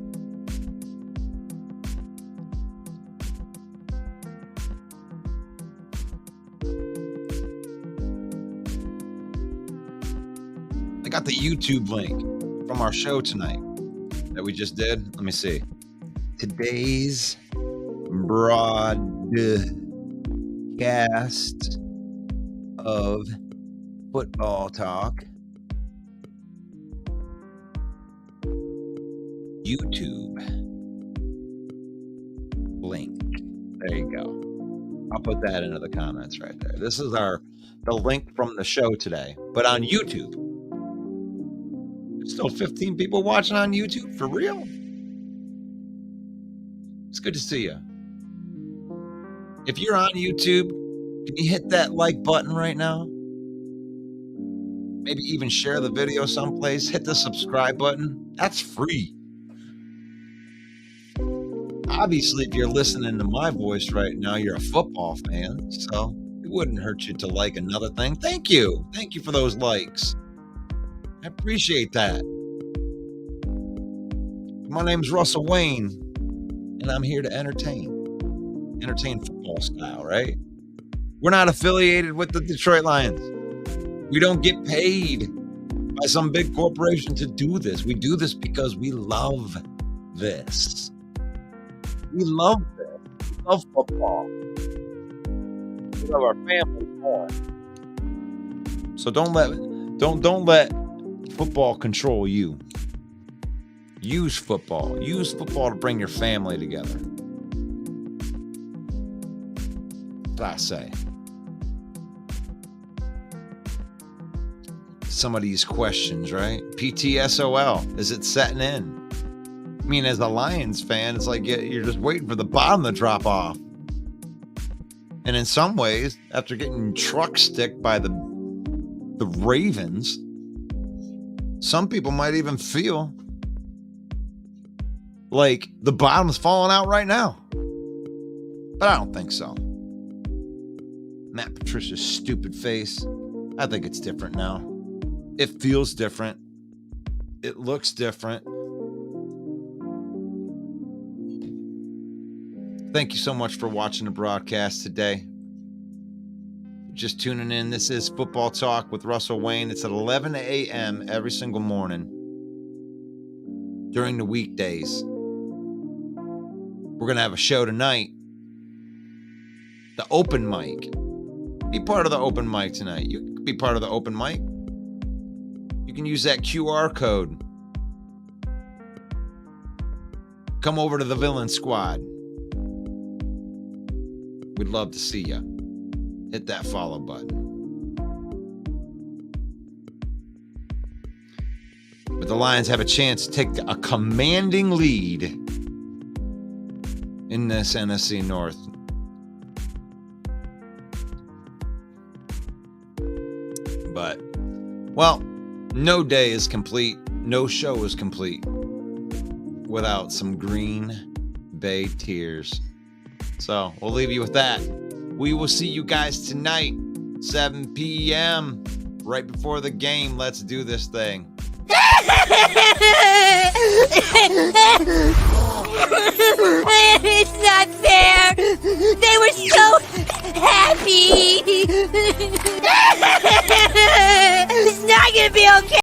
Speaker 1: I got the YouTube link from our show tonight that we just did. Let me see. Today's broadcast of Football Talk. YouTube link. There you go. I'll put that into the comments right there. This is the link from the show today, but on YouTube. There's still 15 people watching on YouTube, for real? It's good to see you. If you're on YouTube, can you hit that like button right now? Maybe even share the video someplace. Hit the subscribe button. That's free. Obviously, if you're listening to my voice right now, you're a football fan, so it wouldn't hurt you to like another thing. Thank you. Thank you for those likes. I appreciate that. My name's Russell Wayne, and I'm here to entertain football style, right? We're not affiliated with the Detroit Lions. We don't get paid by some big corporation to do this. We do this because we love this. We love this. We love football. We love our families more. So don't let football control you. Use football. Use football to bring your family together. That's what I say. Some of these questions, right? PTSOL, is it setting in? I mean, as a Lions fan, it's like you're just waiting for the bottom to drop off. And in some ways, after getting truck sticked by the Ravens, some people might even feel like the bottom's falling out right now. But I don't think so. Matt Patricia's stupid face. I think it's different now. It feels different. It looks different. Thank you so much for watching the broadcast today. Just tuning in. This is Football Talk with Russell Wayne. It's at 11 a.m. every single morning during the weekdays. We're going to have a show tonight. The open mic. Be part of the open mic tonight. You can be part of the open mic. You can use that QR code. Come over to the Villain Squad. We'd love to see you. Hit that follow button. But the Lions have a chance to take a commanding lead in this NFC North. But, well, no day is complete, no show is complete without some Green Bay tears. So we'll leave you with that. We will see you guys tonight, 7 p.m., right before the game. Let's do this thing.
Speaker 7: It's not fair. They were so happy.